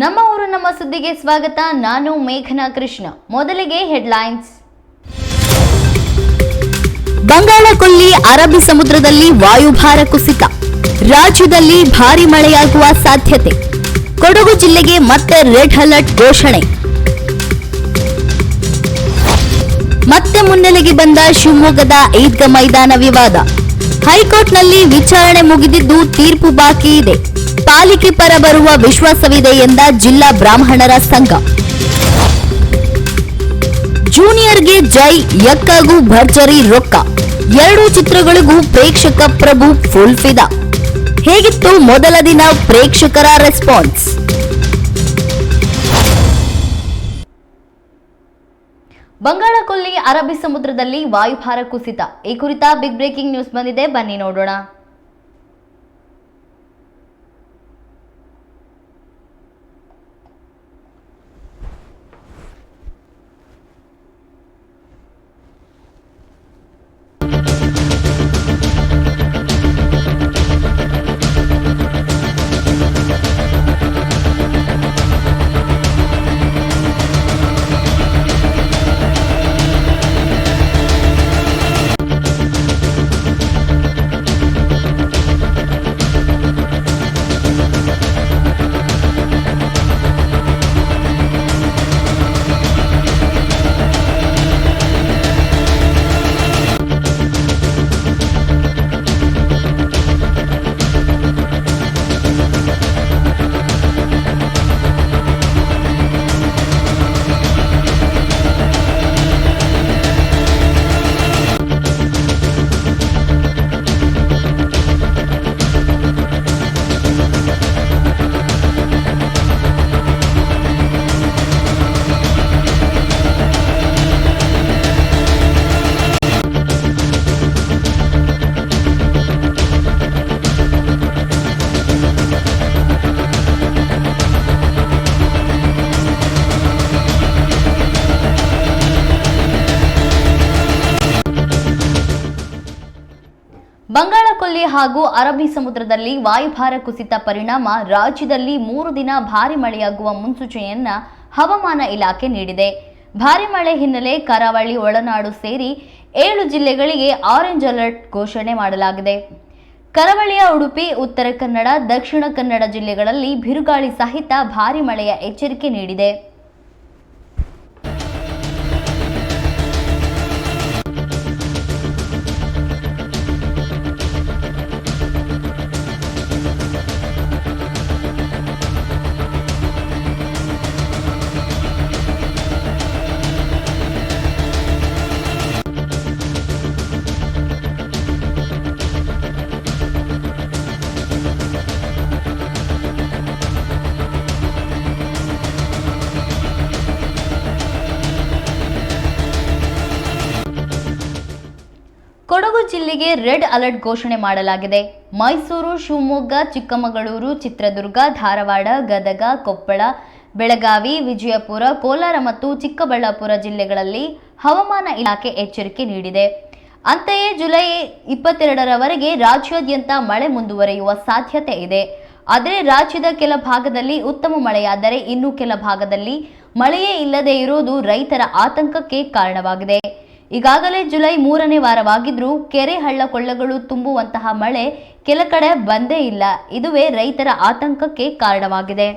ನಮ್ಮ ಊರು ನಮ್ಮ ಸುದ್ದಿಗೆ ಸ್ವಾಗತ. ನಾನು ಮೇಘನಾ ಕೃಷ್ಣ. ಮೊದಲಿಗೆ ಹೆಡ್ಲೈನ್ಸ್. ಬಂಗಾಳಕೊಲ್ಲಿ ಅರಬ್ಬಿ ಸಮುದ್ರದಲ್ಲಿ ವಾಯುಭಾರ ಕುಸಿತ, ರಾಜ್ಯದಲ್ಲಿ ಭಾರೀ ಮಳೆಯಾಗುವ ಸಾಧ್ಯತೆ. ಕೊಡಗು ಜಿಲ್ಲೆಗೆ ಮತ್ತೆ ರೆಡ್ ಅಲರ್ಟ್ ಘೋಷಣೆ. ಮತ್ತೆ ಮುನ್ನೆಲೆಗೆ ಬಂದ ಶಿವಮೊಗ್ಗದ ಈದ್ಗಾ ಮೈದಾನ ವಿವಾದ. ಹೈಕೋರ್ಟ್ನಲ್ಲಿ ವಿಚಾರಣೆ ಮುಗಿದಿದ್ದು ತೀರ್ಪು ಬಾಕಿ ಇದೆ. ಪಾಲಿಕೆ ಪರ ಬರುವ ವಿಶ್ವಾಸವಿದೆ ಎಂದ ಜಿಲ್ಲಾ ಬ್ರಾಹ್ಮಣರ ಸಂಘ. ಜೂನಿಯರ್ಗೆ ಜೈ, ಯಕ್ಕಾಗೂ ಭರ್ಜರಿ ರೊಕ್ಕ. ಎರಡೂ ಚಿತ್ರಗಳಿಗೂ ಪ್ರೇಕ್ಷಕ ಪ್ರಭು ಫುಲ್ ಫಿದಾ. ಹೇಗಿತ್ತು ಮೊದಲ ದಿನ ಪ್ರೇಕ್ಷಕರ ರೆಸ್ಪಾನ್ಸ್? ಬಂಗಾಳಕೊಲ್ಲಿ ಅರಬ್ಬಿ ಸಮುದ್ರದಲ್ಲಿ ವಾಯುಭಾರ ಕುಸಿತ. ಈ ಕುರಿತ ಬಿಗ್ ಬ್ರೇಕಿಂಗ್ ನ್ಯೂಸ್ ಬಂದಿದೆ, ಬನ್ನಿ ನೋಡೋಣ. ಬಂಗಾಳಕೊಲ್ಲಿ ಹಾಗೂ ಅರಬ್ಬಿ ಸಮುದ್ರದಲ್ಲಿ ವಾಯುಭಾರ ಕುಸಿತ ಪರಿಣಾಮ ರಾಜ್ಯದಲ್ಲಿ 3 ದಿನ ಭಾರಿ ಮಳೆಯಾಗುವ ಮುನ್ಸೂಚನೆಯನ್ನ ಹವಾಮಾನ ಇಲಾಖೆ ನೀಡಿದೆ. ಭಾರಿ ಮಳೆ ಹಿನ್ನೆಲೆ ಕರಾವಳಿ, ಒಳನಾಡು ಸೇರಿ 7 ಜಿಲ್ಲೆಗಳಿಗೆ ಆರೆಂಜ್ ಅಲರ್ಟ್ ಘೋಷಣೆ ಮಾಡಲಾಗಿದೆ. ಕರಾವಳಿಯ ಉಡುಪಿ, ಉತ್ತರ ಕನ್ನಡ, ದಕ್ಷಿಣ ಕನ್ನಡ ಜಿಲ್ಲೆಗಳಲ್ಲಿ ಬಿರುಗಾಳಿ ಸಹಿತ ಭಾರಿ ಮಳೆಯ ಎಚ್ಚರಿಕೆ ನೀಡಿದೆ. ಕೊಡಗು ಜಿಲ್ಲೆಗೆ ರೆಡ್ ಅಲರ್ಟ್ ಘೋಷಣೆ ಮಾಡಲಾಗಿದೆ. ಮೈಸೂರು, ಶಿವಮೊಗ್ಗ, ಚಿಕ್ಕಮಗಳೂರು, ಚಿತ್ರದುರ್ಗ, ಧಾರವಾಡ, ಗದಗ, ಕೊಪ್ಪಳ, ಬೆಳಗಾವಿ, ವಿಜಯಪುರ, ಕೋಲಾರ ಮತ್ತು ಚಿಕ್ಕಬಳ್ಳಾಪುರ ಜಿಲ್ಲೆಗಳಲ್ಲಿ ಹವಾಮಾನ ಇಲಾಖೆ ಎಚ್ಚರಿಕೆ ನೀಡಿದೆ. ಅಂತೆಯೇ ಜುಲೈ 22ರವರೆಗೆ ರಾಜ್ಯಾದ್ಯಂತ ಮಳೆ ಮುಂದುವರಿಯುವ ಸಾಧ್ಯತೆ ಇದೆ. ಆದರೆ ರಾಜ್ಯದ ಕೆಲ ಭಾಗದಲ್ಲಿ ಉತ್ತಮ ಮಳೆಯಾದರೆ ಇನ್ನು ಕೆಲ ಭಾಗದಲ್ಲಿ ಮಳೆಯೇ ಇಲ್ಲದೆ ಇರುವುದು ರೈತರ ಆತಂಕಕ್ಕೆ ಕಾರಣವಾಗಿದೆ. ಈಗಾಗಲೇ ಜುಲೈ 3ನೇ ವಾರವಾಗಿದ್ರೂ ಕೆರೆ, ಹಳ್ಳ ಕೊಳ್ಳಗಳು ತುಂಬುವಂತಹ ಮಳೆ ಕೆಲ ಕಡೆ ಬಂದೇ ಇಲ್ಲ. ಇದುವೇ ರೈತರ ಆತಂಕಕ್ಕೆ ಕಾರಣವಾಗಿದೆ.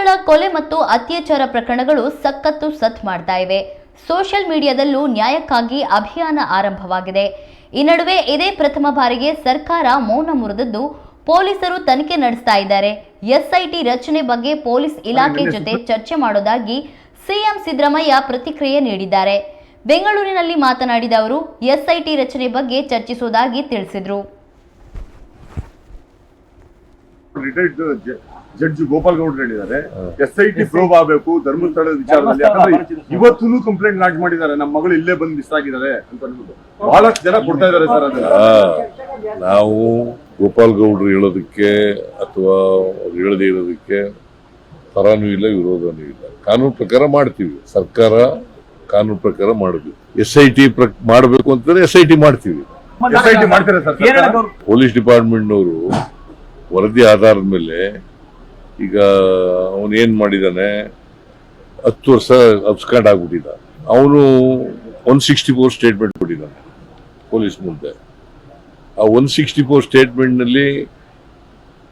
ಮಹಿಳೆಯರ ಕೊಲೆ ಮತ್ತು ಅತ್ಯಾಚಾರ ಪ್ರಕರಣಗಳು ಸಖತ್ತು ಸತ್ ಮಾಡ್ತಾ ಇವೆ. ಸೋಷಿಯಲ್ ಮೀಡಿಯಾದಲ್ಲೂ ನ್ಯಾಯಕ್ಕಾಗಿ ಅಭಿಯಾನ ಆರಂಭವಾಗಿದೆ. ಈ ನಡುವೆ ಇದೇ ಪ್ರಥಮ ಬಾರಿಗೆ ಸರ್ಕಾರ ಮೌನ ಮುರಿದಿದ್ದು ಪೊಲೀಸರು ತನಿಖೆ ನಡೆಸ್ತಾ ಇದ್ದಾರೆ. ಎಸ್ಐಟಿ ರಚನೆ ಬಗ್ಗೆ ಪೊಲೀಸ್ ಇಲಾಖೆ ಜೊತೆ ಚರ್ಚೆ ಮಾಡೋದಾಗಿ ಸಿಎಂ ಸಿದ್ದರಾಮಯ್ಯ ಪ್ರತಿಕ್ರಿಯೆ ನೀಡಿದ್ದಾರೆ. ಬೆಂಗಳೂರಿನಲ್ಲಿ ಮಾತನಾಡಿದ ಅವರು ಎಸ್ಐಟಿ ರಚನೆ ಬಗ್ಗೆ ಚರ್ಚಿಸುವುದಾಗಿ ತಿಳಿಸಿದರು. ಜಡ್ಜ್ ಗೋಪಾಲ್ ಗೌಡ್ರು ಹೇಳಿದ್ದಾರೆ ಎಸ್ಐಟಿ ಪ್ರೋಬ್ ಆಗಬೇಕು ಧರ್ಮಸ್ಥಳದ ವಿಚಾರದಲ್ಲಿ. ಯಾಕಂದ್ರೆ ಇವತ್ತು ಕಂಪ್ಲೇಂಟ್ ಲಾಂಚ್ ಮಾಡಿದ್ದಾರೆ, ನಮ್ಮ ಮಗಳು ಇಲ್ಲೇ ಬಂದು ಮಿಸ್ ಆಗಿದ್ದಾರೆ ಅಂತ ಅನ್ಬಿಟ್ಟು ಬಹಳಷ್ಟು ಜನ ಕೊಡ್ತಾ ಇದ್ದಾರೆ ಸರ್. ಅದನ್ನ ನಾವು ಗೋಪಾಲ್ ಗೌಡ್ರು ಹೇಳೋದಕ್ಕೆ ಅಥವಾ ಅವ್ರು ಹೇಳದೇ ಇರೋದಕ್ಕೆ ಪರನೂ ಇಲ್ಲ, ವಿರೋಧನೂ ಇಲ್ಲ. ಕಾನೂನು ಪ್ರಕಾರ ಮಾಡ್ತೀವಿ, ಸರ್ಕಾರ ಕಾನೂನು ಪ್ರಕಾರ ಮಾಡಬೇಕು. SIT ಮಾಡಬೇಕು ಅಂತಂದ್ರೆ SIT ಮಾಡ್ತೀವಿ. ಎಸ್ಐಟಿ ಮಾಡ್ತಾರೆ ಸರ್. ಪೊಲೀಸ್ ಡಿಪಾರ್ಟ್ಮೆಂಟ್ನವರು ವರದಿ ಆಧಾರದ ಮೇಲೆ ಈಗ ಅವನು ಏನ್ ಮಾಡಿದಾನೆ, 10 ವರ್ಷ ಅಬ್ಸ್ಕಾಂಡ್ ಆಗ್ಬಿಟ್ಟಿದ್ದ. ಅವನು 164 ಸ್ಟೇಟ್ಮೆಂಟ್ ಕೊಟ್ಟಿದ್ದಾನೆ ಪೊಲೀಸ್ ಮುಂದೆ. ಆ 164 ಸ್ಟೇಟ್ಮೆಂಟ್ ನಲ್ಲಿ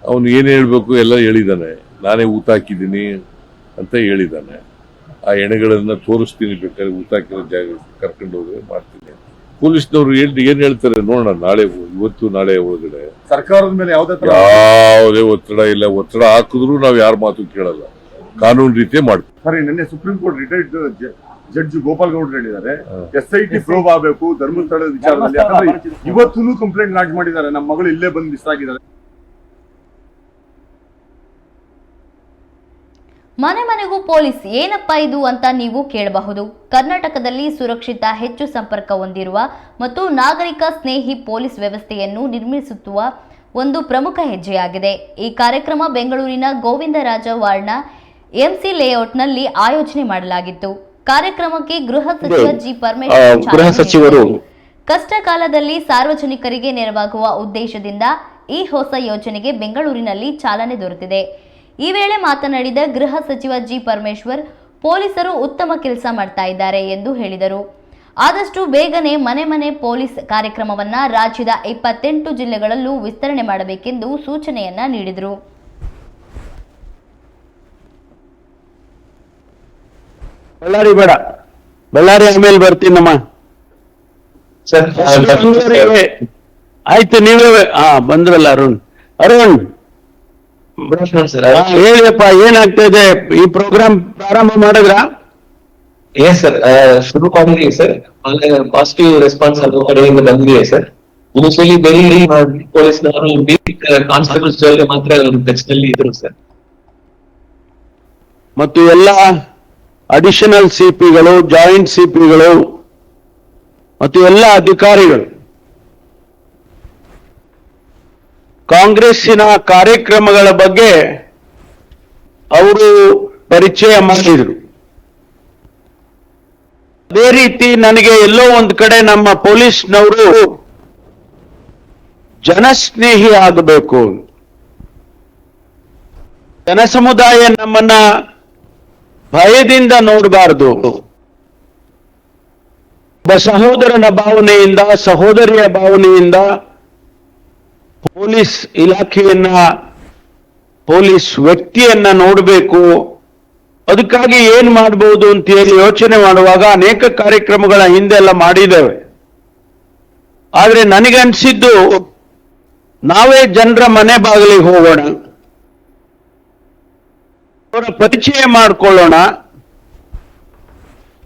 ಅವನು ಏನ್ ಹೇಳ್ಬೇಕು ಎಲ್ಲ ಹೇಳಿದಾನೆ. ನಾನೇ ಊತ ಹಾಕಿದ್ದೀನಿ ಅಂತ ಹೇಳಿದಾನೆ. ಆ ಎಣೆಗಳನ್ನ ತೋರಿಸ್ತೀನಿ, ಬೇಕಾದ್ರೆ ಊತ ಹಾಕಿರೋ ಜಾಗ ಕರ್ಕೊಂಡು ಹೋಗಿ ಮಾಡ್ತೀನಿ. ಪೊಲೀಸ್ನವ್ರು ಏನ್ ಹೇಳ್ತಾರೆ ನೋಡೋಣ. ನಾಳೆ, ಇವತ್ತು ನಾಳೆ ಒಳಗಡೆ ಸರ್ಕಾರದ ಮೇಲೆ ಯಾವುದೇ ಒತ್ತಡ ಇಲ್ಲ. ಒತ್ತಡ ಹಾಕಿದ್ರು ನಾವು ಯಾರ ಮಾತು ಕೇಳಲ್ಲ, ಕಾನೂನು ರೀತಿಯೇ ಮಾಡ್ತೀವಿ. ಸರಿ, ನಿನ್ನೆ supreme court retired judge Gopal ಗೌಡ್ರು ಹೇಳಿದ್ದಾರೆ SIT ಪ್ರೋಬ್ ಆಗಬೇಕು ಧರ್ಮಸ್ಥಳದ ವಿಚಾರದಲ್ಲಿ. ಯಾಕಂದ್ರೆ ಇವತ್ತು ಕಂಪ್ಲೇಂಟ್ ಲಾಂಚ್ ಮಾಡಿದ್ದಾರೆ, ನಮ್ಮ ಮಗಳು ಇಲ್ಲೇ ಬಂದು ಮಿಸ್ ಆಗಿದ್ದಾರೆ. ಮನೆ ಮನೆಗೂ ಪೊಲೀಸ್ ಏನಪ್ಪ ಇದು ಅಂತ ನೀವು ಕೇಳಬಹುದು. ಕರ್ನಾಟಕದಲ್ಲಿ ಸುರಕ್ಷಿತ, ಹೆಚ್ಚು ಸಂಪರ್ಕ ಹೊಂದಿರುವ ಮತ್ತು ನಾಗರಿಕ ಸ್ನೇಹಿ ಪೊಲೀಸ್ ವ್ಯವಸ್ಥೆಯನ್ನು ನಿರ್ಮಿಸುವ ಒಂದು ಪ್ರಮುಖ ಹೆಜ್ಜೆಯಾಗಿದೆ. ಈ ಕಾರ್ಯಕ್ರಮ ಬೆಂಗಳೂರಿನ ಗೋವಿಂದರಾಜ ವಾರ್ಡ್ನ MC ಲೇಔಟ್ನಲ್ಲಿ ಆಯೋಜನೆ ಮಾಡಲಾಗಿತ್ತು. ಕಾರ್ಯಕ್ರಮಕ್ಕೆ ಗೃಹ ಸಚಿವ ಜಿ ಪರಮೇಶ್ವರ್ ಕಷ್ಟ ಕಾಲದಲ್ಲಿ ಸಾರ್ವಜನಿಕರಿಗೆ ನೆರವಾಗುವ ಉದ್ದೇಶದಿಂದ ಈ ಹೊಸ ಯೋಜನೆಗೆ ಬೆಂಗಳೂರಿನಲ್ಲಿ ಚಾಲನೆ ದೊರೆತಿದೆ. ಈ ವೇಳೆ ಮಾತನಾಡಿದ ಗೃಹ ಸಚಿವ ಜಿ ಪರಮೇಶ್ವರ್, ಪೊಲೀಸರು ಉತ್ತಮ ಕೆಲಸ ಮಾಡ್ತಾ ಇದ್ದಾರೆ ಎಂದು ಹೇಳಿದರು. ಆದಷ್ಟು ಬೇಗನೆ ಮನೆ ಮನೆ ಪೊಲೀಸ್ ಕಾರ್ಯಕ್ರಮವನ್ನ ರಾಜ್ಯದ 28 ಜಿಲ್ಲೆಗಳಲ್ಲೂ ವಿಸ್ತರಣೆ ಮಾಡಬೇಕೆಂದು ಸೂಚನೆಯನ್ನ ನೀಡಿದರು. ಬಳ್ಳಾರಿ ಬೇಡ, ಬಳ್ಳಾರಿ ಆಮೇಲೆ ಬರ್ತೀನಮ್ಮ ಸರ್. ಆಯ್ತು, ನೀವೇ ಬಂದ್ರಲ್ಲ ಅರುಣ್ ಹೇಳಿಯಪ್ಪ, ಏನಾಗ್ತಾ ಇದೆ? ಈ ಪ್ರೋಗ್ರಾಮ್ ಪ್ರಾರಂಭ ಮಾಡಿದ್ರ? ಎಸ್ ಸರ್, ಶುರು ಮಾಡಿದೀವಿ ಸರ್. ಪಾಸಿಟಿವ್ ರೆಸ್ಪಾನ್ಸ್ ಅದು ಕಡೆಯಿಂದ ಬಂದಿದೆ ಸರ್. ಇನಿಷಿಯಲಿ ಬರೀ ಪೊಲೀಸ್ನವರು ಕಾನ್ಸ್ಟೇಬಲ್ಸ್ ಜೊತೆ ಮಾತ್ರ ಟಚ್ ನಲ್ಲಿ ಇದ್ರು ಸರ್. ಮತ್ತು ಎಲ್ಲ ಅಡಿಷನಲ್ CPಗಳು, ಜಾಯಿಂಟ್ CPಗಳು ಮತ್ತು ಎಲ್ಲ ಅಧಿಕಾರಿಗಳು ಕಾಂಗ್ರೆಸ್ಸಿನ ಕಾರ್ಯಕ್ರಮಗಳ ಬಗ್ಗೆ ಅವರು ಪರಿಚಯ ಮಾಡಿದ್ರು. ಅದೇ ರೀತಿ ನನಗೆ ಎಲ್ಲೋ ಒಂದು ಕಡೆ ನಮ್ಮ ಪೊಲೀಸ್ನವರು ಜನಸ್ನೇಹಿ ಆಗಬೇಕು, ಜನಸಮುದಾಯ ನಮ್ಮನ್ನ ಭಯದಿಂದ ನೋಡಬಾರದು, ಒಬ್ಬ ಸಹೋದರನ ಭಾವನೆಯಿಂದ, ಸಹೋದರಿಯ ಭಾವನೆಯಿಂದ ಪೊಲೀಸ್ ಇಲಾಖೆಯನ್ನ, ಪೊಲೀಸ್ ವ್ಯಕ್ತಿಯನ್ನ ನೋಡಬೇಕು. ಅದಕ್ಕಾಗಿ ಏನ್ ಮಾಡಬಹುದು ಅಂತ ಹೇಳಿ ಯೋಚನೆ ಮಾಡುವಾಗ ಅನೇಕ ಕಾರ್ಯಕ್ರಮಗಳ ಹಿಂದೆಲ್ಲ ಮಾಡಿದ್ದೇವೆ. ಆದ್ರೆ ನನಗನ್ಸಿದ್ದು, ನಾವೇ ಜನರ ಮನೆ ಬಾಗಿಲಿಗೆ ಹೋಗೋಣ, ಅವರ ಪರಿಚಯ ಮಾಡಿಕೊಳ್ಳೋಣ,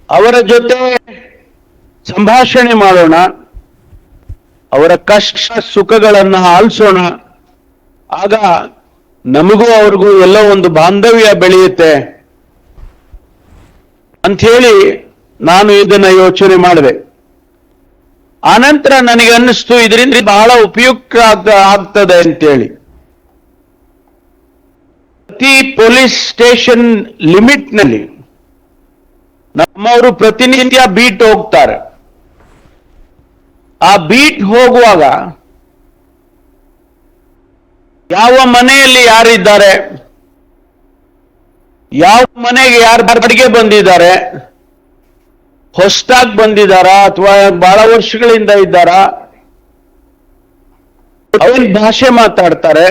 ಅವರ ಜೊತೆ ಸಂಭಾಷಣೆ ಮಾಡೋಣ, ಅವರ ಕಷ್ಟ ಸುಖಗಳನ್ನ ಆಲಿಸೋಣ. ಆಗ ನಮಗೂ ಅವ್ರಿಗೂ ಎಲ್ಲೋ ಒಂದು ಬಾಂಧವ್ಯ ಬೆಳೆಯುತ್ತೆ ಅಂಥೇಳಿ ನಾನು ಇದನ್ನ ಯೋಚನೆ ಮಾಡಿದೆ. ಆನಂತರ ನನಗೆ ಅನ್ನಿಸ್ತು ಇದರಿಂದ ಬಹಳ ಉಪಯುಕ್ತ ಆಗ್ತದೆ ಅಂತೇಳಿ. ಪ್ರತಿ ಪೊಲೀಸ್ ಸ್ಟೇಷನ್ ಲಿಮಿಟ್ ನಲ್ಲಿ ನಮ್ಮವರು ಪ್ರತಿನಿತ್ಯ ಬೀಟ್ ಹೋಗ್ತಾರೆ. ಆ ಬೀಟ್ ಹೋಗುವಾಗ ಯಾವ ಮನೆಯಲ್ಲಿ ಯಾರಿದ್ದಾರೆ, ಯಾವ ಮನೆಗೆ ಯಾರು ಬಾಡಿಗೆ ಬಂದಿದ್ದಾರೆ, ಹೊಸದಾಗಿ ಬಂದಿದ್ದಾರಾ ಅಥವಾ ಬಹಳ ವರ್ಷಗಳಿಂದ ಇದ್ದಾರಾ, ಅವ್ರೇನ್ ಭಾಷೆ ಮಾತಾಡ್ತಾರೆ,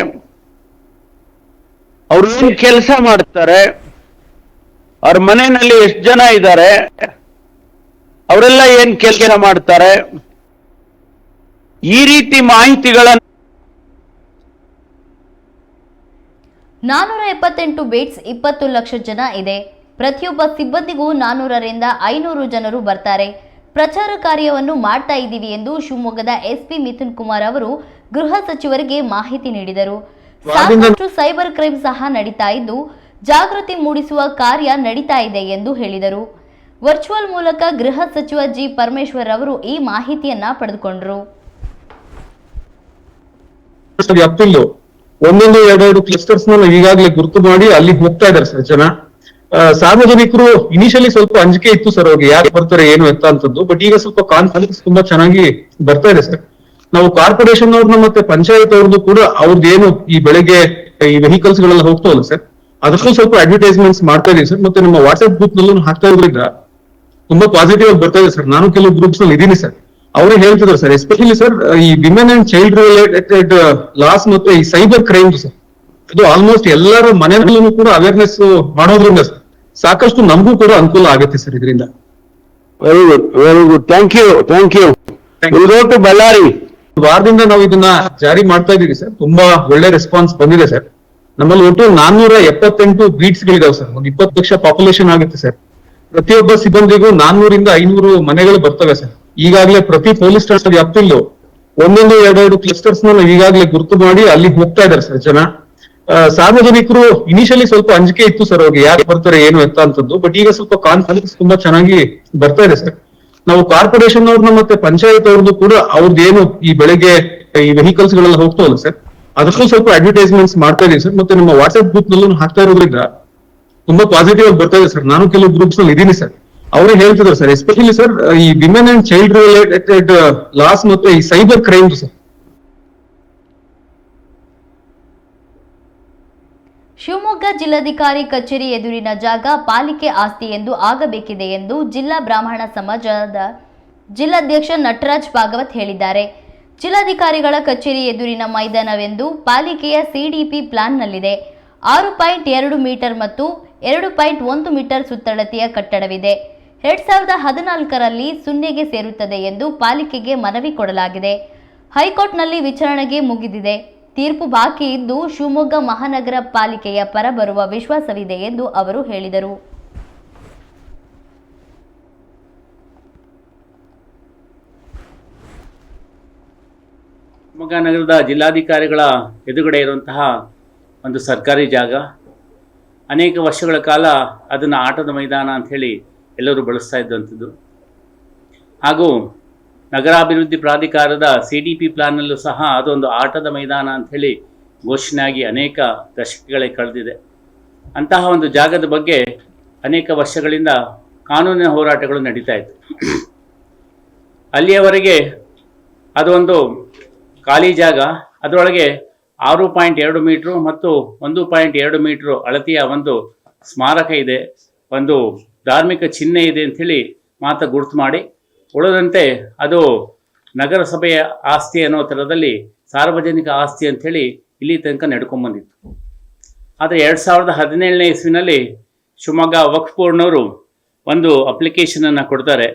ಅವ್ರು ಏನ್ ಕೆಲಸ ಮಾಡ್ತಾರೆ, ಅವ್ರ ಮನೆಯಲ್ಲಿ ಎಷ್ಟು ಜನ ಇದ್ದಾರೆ, ಅವರೆಲ್ಲ ಏನ್ ಕೆಲಸ ಮಾಡ್ತಾರೆ, ಈ ರೀತಿ ಮಾಹಿತಿಗಳನ್ನ 478 ಬೇಡ್ಸ್ 20 ಲಕ್ಷ ಜನ ಇದೆ. ಪ್ರತಿಯೊಬ್ಬ ಸಿಬ್ಬಂದಿಗೂ 400ರಿಂದ 500 ಜನರು ಬರ್ತಾರೆ. ಪ್ರಚಾರ ಕಾರ್ಯವನ್ನು ಮಾಡ್ತಾ ಇದ್ದೀವಿ ಎಂದು ಶಿವಮೊಗ್ಗದ ಎಸ್ಪಿ ಮಿಥುನ್ ಕುಮಾರ್ ಅವರು ಗೃಹ ಸಚಿವರಿಗೆ ಮಾಹಿತಿ ನೀಡಿದರು. ಸಾಕಷ್ಟು ಸೈಬರ್ ಕ್ರೈಮ್ ಸಹ ನಡೀತಾ ಇದ್ದು ಜಾಗೃತಿ ಮೂಡಿಸುವ ಕಾರ್ಯ ನಡೀತಾ ಇದೆ ಎಂದು ಹೇಳಿದರು. ವರ್ಚುವಲ್ ಮೂಲಕ ಗೃಹ ಸಚಿವ ಜಿ ಪರಮೇಶ್ವರ್ ಅವರು ಈ ಮಾಹಿತಿಯನ್ನ ಪಡೆದುಕೊಂಡರು. ಒಂದೊಂದು ಎರಡೆರಡು ಕ್ಲಸ್ಟರ್ಸ್ ಈಗಾಗಲೇ ಗುರುತು ಮಾಡಿ ಅಲ್ಲಿ ಹೋಗ್ತಾ ಇದಾರೆ ಸರ್ ಜನ. ಸಾರ್ವಜನಿಕರು ಇನಿಷಿಯಲಿ ಸ್ವಲ್ಪ ಅಂಜಿಕೆ ಇತ್ತು ಸರ್, ಅವ್ರಿಗೆ ಯಾರು ಬರ್ತಾರೆ ಏನು ಎತ್ತ ಅಂತದ್ದು. ಬಟ್ ಈಗ ಸ್ವಲ್ಪ ಕಾನ್ಫಿಡೆನ್ಸ್ ತುಂಬಾ ಚೆನ್ನಾಗಿ ಬರ್ತಾ ಇದೆ ಸರ್. ನಾವು ಕಾರ್ಪೊರೇಷನ್ ಅವ್ರನ್ನ ಮತ್ತೆ ಪಂಚಾಯತ್ ಅವ್ರದ್ದು ಕೂಡ ಅವ್ರದ್ದು ಏನು ಈ ಬೆಳಗ್ಗೆ ಈ ವೆಹಿಕಲ್ಸ್ ಗಳೆಲ್ಲ ಹೋಗ್ತಾವಲ್ಲ ಸರ್, ಅದಕ್ಕೂ ಸ್ವಲ್ಪ ಅಡ್ವರ್ಟೈಸ್ಮೆಂಟ್ಸ್ ಮಾಡ್ತಾ ಇದೀವಿ ಸರ್. ಮತ್ತೆ ನಮ್ಮ ವಾಟ್ಸ್ಆಪ್ ಗ್ರೂಪ್ ನಲ್ಲೂ ಹಾಕ್ತಾ ಇದ್ರಿಂದ ತುಂಬಾ ಪಾಸಿಟಿವ್ ಆಗಿ ಬರ್ತಾ ಇದೆ ಸರ್. ನಾನು ಕೆಲವು ಗ್ರೂಪ್ಸ್ ನಲ್ಲಿ ಇದೀನಿ ಸರ್. ಅವರೇ ಹೇಳ್ತಿದ್ದಾರೆ ಸರ್, ಎಸ್ಪೆಷಲಿ ಸರ್ ಈ women and child related loss ಮತ್ತೆ ಈ ಸೈಬರ್ ಕ್ರೈಮ್ ಸರ್, ಇದು ಆಲ್ಮೋಸ್ಟ್ ಎಲ್ಲರ ಮನೆಯಲ್ಲೂ ಕೂಡ ಅವೇರ್ನೆಸ್ ಮಾಡೋದ್ರಿಂದ ಸಾಕಷ್ಟು ನಮಗೂ ಕೂಡ ಅನುಕೂಲ ಆಗುತ್ತೆ ಸರ್ ಇದರಿಂದ. Very good, very good, thank you, thank you. Ballari ವಾರದಿಂದ ನಾವು ಇದನ್ನ ಜಾರಿ ಮಾಡ್ತಾ ಇದೀವಿ ಸರ್. ತುಂಬಾ ಒಳ್ಳೆ ರೆಸ್ಪಾನ್ಸ್ ಬಂದಿದೆ ಸರ್. ನಮ್ಮಲ್ಲಿ ಒಟ್ಟು 478 ಬೀಟ್ಸ್ ಗಳಿದಾವೆ ಸರ್. ಒಂದು 20 ಲಕ್ಷ ಪಾಪ್ಯುಲೇಷನ್ ಆಗುತ್ತೆ ಸರ್. ಪ್ರತಿಯೊಬ್ಬ ಸಿಬ್ಬಂದಿಗೂ 400ರಿಂದ 500 ಮನೆಗಳು ಬರ್ತವೆ ಸರ್. ಈಗಾಗಲೇ ಪ್ರತಿ ಪೊಲೀಸ್ ಠಾಣಾ ವ್ಯಾಪ್ತಿಯಲ್ಲೂ ಒಂದೊಂದು ಎರಡೆರಡು ಕ್ಲಸ್ಟರ್ಸ್ ಈಗಾಗಲೇ ಗುರುತು ಮಾಡಿ ಅಲ್ಲಿ ಹೋಗ್ತಾ ಇದಾರೆ ಸರ್ ಜನ. ಸಾರ್ವಜನಿಕರು ಇನಿಷಿಯಲಿ ಸ್ವಲ್ಪ ಅಂಜಿಕೆ ಇತ್ತು ಸರ್, ಅವ್ರಿಗೆ ಯಾರು ಬರ್ತಾರೆ ಏನು ಎತ್ತ ಅಂತದ್ದು. ಬಟ್ ಈಗ ಸ್ವಲ್ಪ ಕಾನ್ಫಿಡೆನ್ಸ್ ತುಂಬಾ ಚೆನ್ನಾಗಿ ಬರ್ತಾ ಇದೆ ಸರ್. ನಾವು ಕಾರ್ಪೊರೇಷನ್ ಅವ್ರನ್ನ ಮತ್ತೆ ಪಂಚಾಯತ್ ಅವ್ರದ್ದು ಕೂಡ ಅವ್ರದ್ದು ಏನು ಈ ಬೆಳಗ್ಗೆ ಈ ವೆಹಿಕಲ್ಸ್ ಗಳೆಲ್ಲ ಹೋಗ್ತಾವಲ್ಲ ಸರ್, ಅದಕ್ಕೂ ಸ್ವಲ್ಪ ಅಡ್ವರ್ಟೈಸ್ಮೆಂಟ್ಸ್ ಮಾಡ್ತಾ ಇದೀವಿ ಸರ್. ಮತ್ತೆ ನಮ್ಮ ವಾಟ್ಸ್ಆಪ್ ಗ್ರೂಪ್ ನಲ್ಲೂ ಹಾಕ್ತಾ ಇರೋದ್ರಿಂದ ತುಂಬಾ ಪಾಸಿಟಿವ್ ಆಗಿ ಬರ್ತಾ ಇದೆ ಸರ್. ನಾನು ಕೆಲವು ಗ್ರೂಪ್ಸ್ ನಲ್ಲಿ ಇದೀನಿ ಸರ್. ಅವರೇ ಹೇಳ್ತಿದ್ದಾರೆ ಸರ್, ಎಸ್ಪೆಷಲಿ ಸರ್ ಈ women and child related loss ಮತ್ತೆ ಈ ಸೈಬರ್ ಕ್ರೈಮ್ ಸರ್. ಶಿವಮೊಗ್ಗ ಜಿಲ್ಲಾಧಿಕಾರಿ ಕಚೇರಿ ಎದುರಿನ ಜಾಗ ಪಾಲಿಕೆ ಆಸ್ತಿ ಎಂದು ಆಗಬೇಕಿದೆ ಎಂದು ಜಿಲ್ಲಾ ಬ್ರಾಹ್ಮಣ ಸಮಾಜದ ಜಿಲ್ಲಾಧ್ಯಕ್ಷ ನಟರಾಜ್ ಭಾಗವತ್ ಹೇಳಿದ್ದಾರೆ. ಜಿಲ್ಲಾಧಿಕಾರಿಗಳ ಕಚೇರಿ ಎದುರಿನ ಮೈದಾನವೆಂದು ಪಾಲಿಕೆಯ ಸಿಡಿಪಿ ಪ್ಲಾನ್ನಲ್ಲಿದೆ. 6.2 ಮೀಟರ್ ಮತ್ತು 2.1 ಮೀಟರ್ ಸುತ್ತಳತೆಯ ಕಟ್ಟಡವಿದೆ. 2014ರಲ್ಲಿ ಸುನ್ನೆಗೆ ಸೇರುತ್ತದೆ ಎಂದು ಪಾಲಿಕೆಗೆ ಮನವಿ ಕೊಡಲಾಗಿದೆ. ಹೈಕೋರ್ಟ್ನಲ್ಲಿ ವಿಚಾರಣೆಗೆ ಮುಗಿದಿದೆ. ತೀರ್ಪು ಬಾಕಿ ಇದ್ದು ಶಿವಮೊಗ್ಗ ಮಹಾನಗರ ಪಾಲಿಕೆಯ ಪರ ಬರುವ ವಿಶ್ವಾಸವಿದೆ ಎಂದು ಅವರು ಹೇಳಿದರು. ಶಿವಮೊಗ್ಗ ನಗರದ ಜಿಲ್ಲಾಧಿಕಾರಿಗಳ ಎದುರುಗಡೆ ಇರುವಂತಹ ಒಂದು ಸರ್ಕಾರಿ ಜಾಗ. ಅನೇಕ ವರ್ಷಗಳ ಕಾಲ ಅದನ್ನು ಆಟದ ಮೈದಾನ ಅಂಥೇಳಿ ಎಲ್ಲರೂ ಬಳಸ್ತಾ ಇದ್ದಂಥದ್ದು. ಹಾಗೂ ನಗರಾಭಿವೃದ್ಧಿ ಪ್ರಾಧಿಕಾರದ CDP ಪ್ಲಾನ್ನಲ್ಲೂ ಸಹ ಅದೊಂದು ಆಟದ ಮೈದಾನ ಅಂಥೇಳಿ ಘೋಷಣೆಯಾಗಿ ಅನೇಕ ದಶಕಗಳೇ ಕಳೆದಿದೆ. ಅಂತಹ ಒಂದು ಜಾಗದ ಬಗ್ಗೆ ಅನೇಕ ವರ್ಷಗಳಿಂದ ಕಾನೂನಿನ ಹೋರಾಟಗಳು ನಡೀತಾ ಇತ್ತು. ಅಲ್ಲಿಯವರೆಗೆ ಅದೊಂದು ಖಾಲಿ ಜಾಗ, ಅದರೊಳಗೆ 6.2 ಮೀಟ್ರು ಮತ್ತು 1.2 ಮೀಟ್ರು ಅಳತೆಯ ಒಂದು ಸ್ಮಾರಕ ಇದೆ, ಒಂದು ಧಾರ್ಮಿಕ ಚಿಹ್ನೆ ಇದೆ ಅಂಥೇಳಿ ಮಾತ್ರ ಗುರುತು ಮಾಡಿ, ಉಳಿದಂತೆ ಅದು ನಗರಸಭೆಯ ಆಸ್ತಿ ಅನ್ನೋ ಥರದಲ್ಲಿ ಸಾರ್ವಜನಿಕ ಆಸ್ತಿ ಅಂಥೇಳಿ ಇಲ್ಲಿ ತನಕ ನಡ್ಕೊಂಡ್ಬಂದಿತ್ತು. ಆದರೆ 2017ನೇ ಇಸ್ವಿನಲ್ಲಿ ಶಿವಮೊಗ್ಗ ವಕ್ಫ್ ಬೋರ್ಡ್ನವರು ಒಂದು ಅಪ್ಲಿಕೇಶನನ್ನು ಕೊಡ್ತಾರೆ.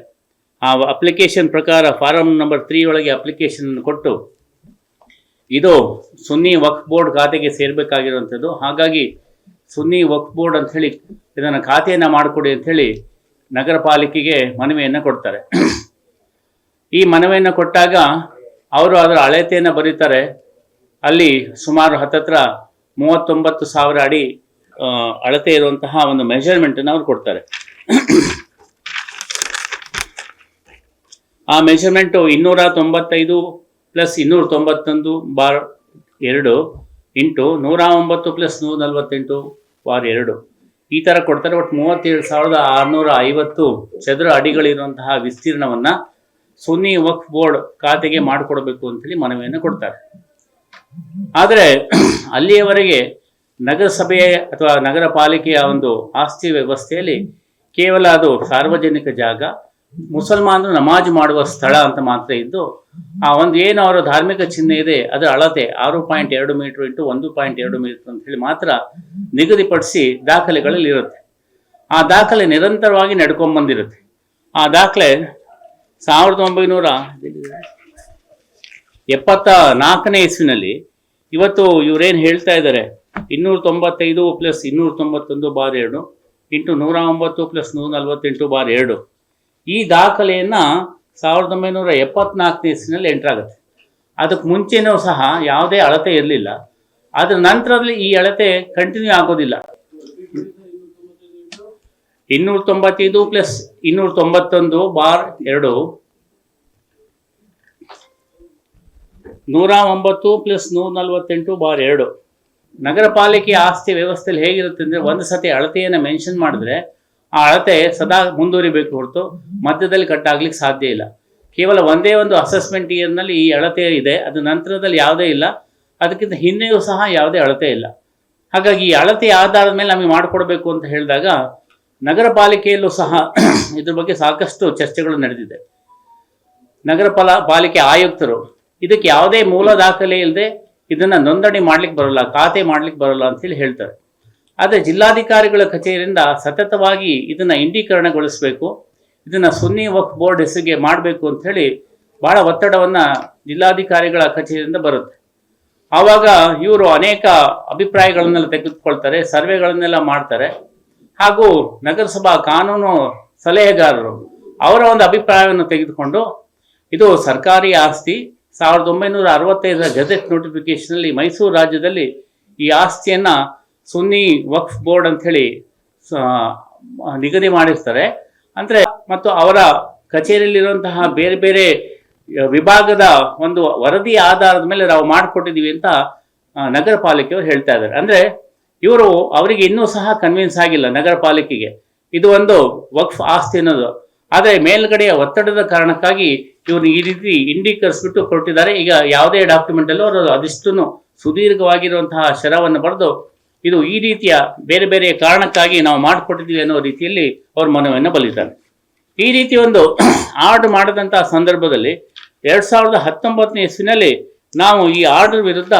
ಆ ಅಪ್ಲಿಕೇಶನ್ ಪ್ರಕಾರ ಫಾರಂ ನಂಬರ್ 3 ಒಳಗೆ ಅಪ್ಲಿಕೇಶನನ್ನು ಕೊಟ್ಟು ಇದು ಸುನ್ನಿ ವಕ್ಫ್ ಬೋರ್ಡ್ ಖಾತೆಗೆ ಸೇರಬೇಕಾಗಿರುವಂಥದ್ದು, ಹಾಗಾಗಿ ಸುನ್ನಿ ವಕ್ಫ್ ಬೋರ್ಡ್ ಅಂಥೇಳಿ ಇದನ್ನು ಖಾತೆಯನ್ನು ಮಾಡಿಕೊಡಿ ಅಂಥೇಳಿ ನಗರ ಪಾಲಿಕೆಗೆ ಮನವಿಯನ್ನು ಕೊಡ್ತಾರೆ. ಈ ಮನವಿಯನ್ನು ಕೊಟ್ಟಾಗ ಅವರು ಅದರ ಅಳತೆಯನ್ನು ಬರೀತಾರೆ. ಅಲ್ಲಿ ಸುಮಾರು ಹತ್ತತ್ರ 39,000 ಅಡಿ ಅಳತೆ ಇರುವಂತಹ ಒಂದು ಮೆಷರ್ಮೆಂಟನ್ನು ಅವರು ಕೊಡ್ತಾರೆ. ಆ ಮೆಷರ್ಮೆಂಟು 295 + 291/2 ಇಂಟು 109 + 148/2 ಈ ಥರ ಕೊಡ್ತಾರೆ. ಒಟ್ಟು 37,650 ಚದರ ಅಡಿಗಳಿರುವಂತಹ ವಿಸ್ತೀರ್ಣವನ್ನು ಸುನ್ನಿ ವಕ್ಫ್ ಬೋರ್ಡ್ ಖಾತೆಗೆ ಮಾಡಿಕೊಡ್ಬೇಕು ಅಂತೇಳಿ ಮನವಿಯನ್ನು ಕೊಡ್ತಾರೆ. ಆದರೆ ಅಲ್ಲಿಯವರೆಗೆ ನಗರಸಭೆಯ ಅಥವಾ ನಗರ ಪಾಲಿಕೆಯ ಒಂದು ಆಸ್ತಿ ವ್ಯವಸ್ಥೆಯಲ್ಲಿ ಕೇವಲ ಅದು ಸಾರ್ವಜನಿಕ ಜಾಗ, ಮುಸಲ್ಮಾನರು ನಮಾಜ್ ಮಾಡುವ ಸ್ಥಳ ಅಂತ ಮಾತ್ರ ಇದ್ದು, ಆ ಒಂದು ಏನು ಅವರ ಧಾರ್ಮಿಕ ಚಿಹ್ನೆ ಇದೆ ಅದರ ಅಳತೆ 6.2 ಮೀಟರ್ ಇಂಟು 1.2 ಮೀಟರ್ ಅಂತ ಹೇಳಿ ಮಾತ್ರ ನಿಗದಿಪಡಿಸಿ ದಾಖಲೆಗಳಲ್ಲಿ ಇರುತ್ತೆ. ಆ ದಾಖಲೆ ನಿರಂತರವಾಗಿ ನಡ್ಕೊಂಡು ಬಂದಿರುತ್ತೆ. ಆ ದಾಖಲೆ 1974ನೇ ಇಸ್ವಿನಲ್ಲಿ ಇವತ್ತು ಇವರೇನು ಹೇಳ್ತಾ ಇದ್ದಾರೆ 295 + 291/2 ಇಂಟು 109 + 148/2 ಈ ದಾಖಲೆಯನ್ನ 1974ನೇ ಇಸ್ವಿನಲ್ಲಿ ಎಂಟರ್ ಆಗುತ್ತೆ. ಅದಕ್ಕೆ ಮುಂಚೆನೂ ಸಹ ಯಾವುದೇ ಅಳತೆ ಇರಲಿಲ್ಲ. ಅದರ ನಂತರದಲ್ಲಿ ಈ ಅಳತೆ ಕಂಟಿನ್ಯೂ ಆಗೋದಿಲ್ಲ. 295 + 291/2 109 + 148/2 ನಗರ ಪಾಲಿಕೆ ಆಸ್ತಿ ವ್ಯವಸ್ಥೆಯಲ್ಲಿ ಹೇಗಿರುತ್ತೆ ಅಂದರೆ, ಒಂದು ಸತಿ ಅಳತೆಯನ್ನು ಮೆನ್ಷನ್ ಮಾಡಿದ್ರೆ ಆ ಅಳತೆ ಸದಾ ಮುಂದುವರಿಬೇಕು ಹೊರತು ಮಧ್ಯದಲ್ಲಿ ಕಟ್ಟಾಗ್ಲಿಕ್ಕೆ ಸಾಧ್ಯ ಇಲ್ಲ. ಕೇವಲ ಒಂದೇ ಒಂದು ಅಸೆಸ್ಮೆಂಟ್ ಇಯರ್ನಲ್ಲಿ ಈ ಅಳತೆ ಇದೆ, ಅದು ನಂತರದಲ್ಲಿ ಯಾವುದೇ ಇಲ್ಲ, ಅದಕ್ಕಿಂತ ಹಿಂದೆಯೂ ಸಹ ಯಾವುದೇ ಅಳತೆ ಇಲ್ಲ. ಹಾಗಾಗಿ ಈ ಅಳತೆ ಆಧಾರದ ಮೇಲೆ ನಮಗೆ ಮಾಡಿಕೊಡ್ಬೇಕು ಅಂತ ಹೇಳಿದಾಗ ನಗರ ಪಾಲಿಕೆಯಲ್ಲೂ ಸಹ ಇದ್ರ ಬಗ್ಗೆ ಸಾಕಷ್ಟು ಚರ್ಚೆಗಳು ನಡೆದಿದೆ. ನಗರ ಪಾಲಿಕೆ ಆಯುಕ್ತರು ಇದಕ್ಕೆ ಯಾವುದೇ ಮೂಲ ದಾಖಲೆ ಇಲ್ಲದೆ ಇದನ್ನು ನೋಂದಣಿ ಮಾಡ್ಲಿಕ್ಕೆ ಬರೋಲ್ಲ, ಖಾತೆ ಮಾಡ್ಲಿಕ್ಕೆ ಬರೋಲ್ಲ ಅಂತೇಳಿ ಹೇಳ್ತಾರೆ. ಆದರೆ ಜಿಲ್ಲಾಧಿಕಾರಿಗಳ ಕಚೇರಿಯಿಂದ ಸತತವಾಗಿ ಇದನ್ನು ಇಂಡೀಕರಣಗೊಳಿಸಬೇಕು, ಇದನ್ನು ಸುನ್ನಿ ವಕ್ಫ್ ಬೋರ್ಡ್ ಹೆಸರಿಗೆ ಮಾಡಬೇಕು ಅಂತ ಹೇಳಿ ಬಹಳ ಒತ್ತಡವನ್ನು ಜಿಲ್ಲಾಧಿಕಾರಿಗಳ ಕಚೇರಿಯಿಂದ ಬರುತ್ತೆ. ಆವಾಗ ಇವರು ಅನೇಕ ಅಭಿಪ್ರಾಯಗಳನ್ನೆಲ್ಲ ತೆಗೆದುಕೊಳ್ತಾರೆ, ಸರ್ವೆಗಳನ್ನೆಲ್ಲ ಮಾಡ್ತಾರೆ. ಹಾಗೂ ನಗರಸಭಾ ಕಾನೂನು ಸಲಹೆಗಾರರು ಅವರ ಒಂದು ಅಭಿಪ್ರಾಯವನ್ನು ತೆಗೆದುಕೊಂಡು ಇದು ಸರ್ಕಾರಿ ಆಸ್ತಿ, 1965ರ ಗೆಜೆಟ್ ನೋಟಿಫಿಕೇಶನಲ್ಲಿ ಮೈಸೂರು ರಾಜ್ಯದಲ್ಲಿ ಈ ಆಸ್ತಿಯನ್ನು ಸುನ್ನಿ ವಕ್ಫ್ ಬೋರ್ಡ್ ಅಂತ ಹೇಳಿ ನಿಗದಿ ಮಾಡಿರ್ತಾರೆ. ಅಂದರೆ ಮತ್ತು ಅವರ ಕಚೇರಿಯಲ್ಲಿರುವಂತಹ ಬೇರೆ ಬೇರೆ ವಿಭಾಗದ ಒಂದು ವರದಿ ಆಧಾರದ ಮೇಲೆ ನಾವು ಮಾಡಿಕೊಟ್ಟಿದ್ದೀವಿ ಅಂತ ನಗರ ಪಾಲಿಕೆಯವರು ಹೇಳ್ತಾ ಇದ್ದಾರೆ. ಅಂದರೆ ಇವರು ಅವರಿಗೆ ಇನ್ನೂ ಸಹ ಕನ್ವಿನ್ಸ್ ಆಗಿಲ್ಲ ನಗರ ಪಾಲಿಕೆಗೆ ಇದು ಒಂದು ವಕ್ಫ್ ಆಸ್ತಿ ಅನ್ನೋದು. ಆದರೆ ಮೇಲ್ಗಡೆಯ ಒತ್ತಡದ ಕಾರಣಕ್ಕಾಗಿ ಇವರು ಈ ರೀತಿ ಇಂಡೀಕರಿಸ್ಬಿಟ್ಟು ಕೊಟ್ಟಿದ್ದಾರೆ. ಈಗ ಯಾವುದೇ ಡಾಕ್ಯುಮೆಂಟಲ್ಲೂ ಅವರು ಅದಿಷ್ಟು ಸುದೀರ್ಘವಾಗಿರುವಂತಹ ಶರವನ್ನು ಬರೆದು ಇದು ಈ ರೀತಿಯ ಬೇರೆ ಬೇರೆ ಕಾರಣಕ್ಕಾಗಿ ನಾವು ಮಾಡಿಕೊಟ್ಟಿದ್ದೀವಿ ಅನ್ನೋ ರೀತಿಯಲ್ಲಿ ಅವ್ರ ಮನವಿಯನ್ನು ಬಲಿತಾರೆ. ಈ ರೀತಿ ಒಂದು ಆರ್ಡರ್ ಮಾಡಿದಂತಹ ಸಂದರ್ಭದಲ್ಲಿ 2019ನೇ ಇಸ್ವಿನಲ್ಲಿ ನಾವು ಈ ಆರ್ಡರ್ ವಿರುದ್ಧ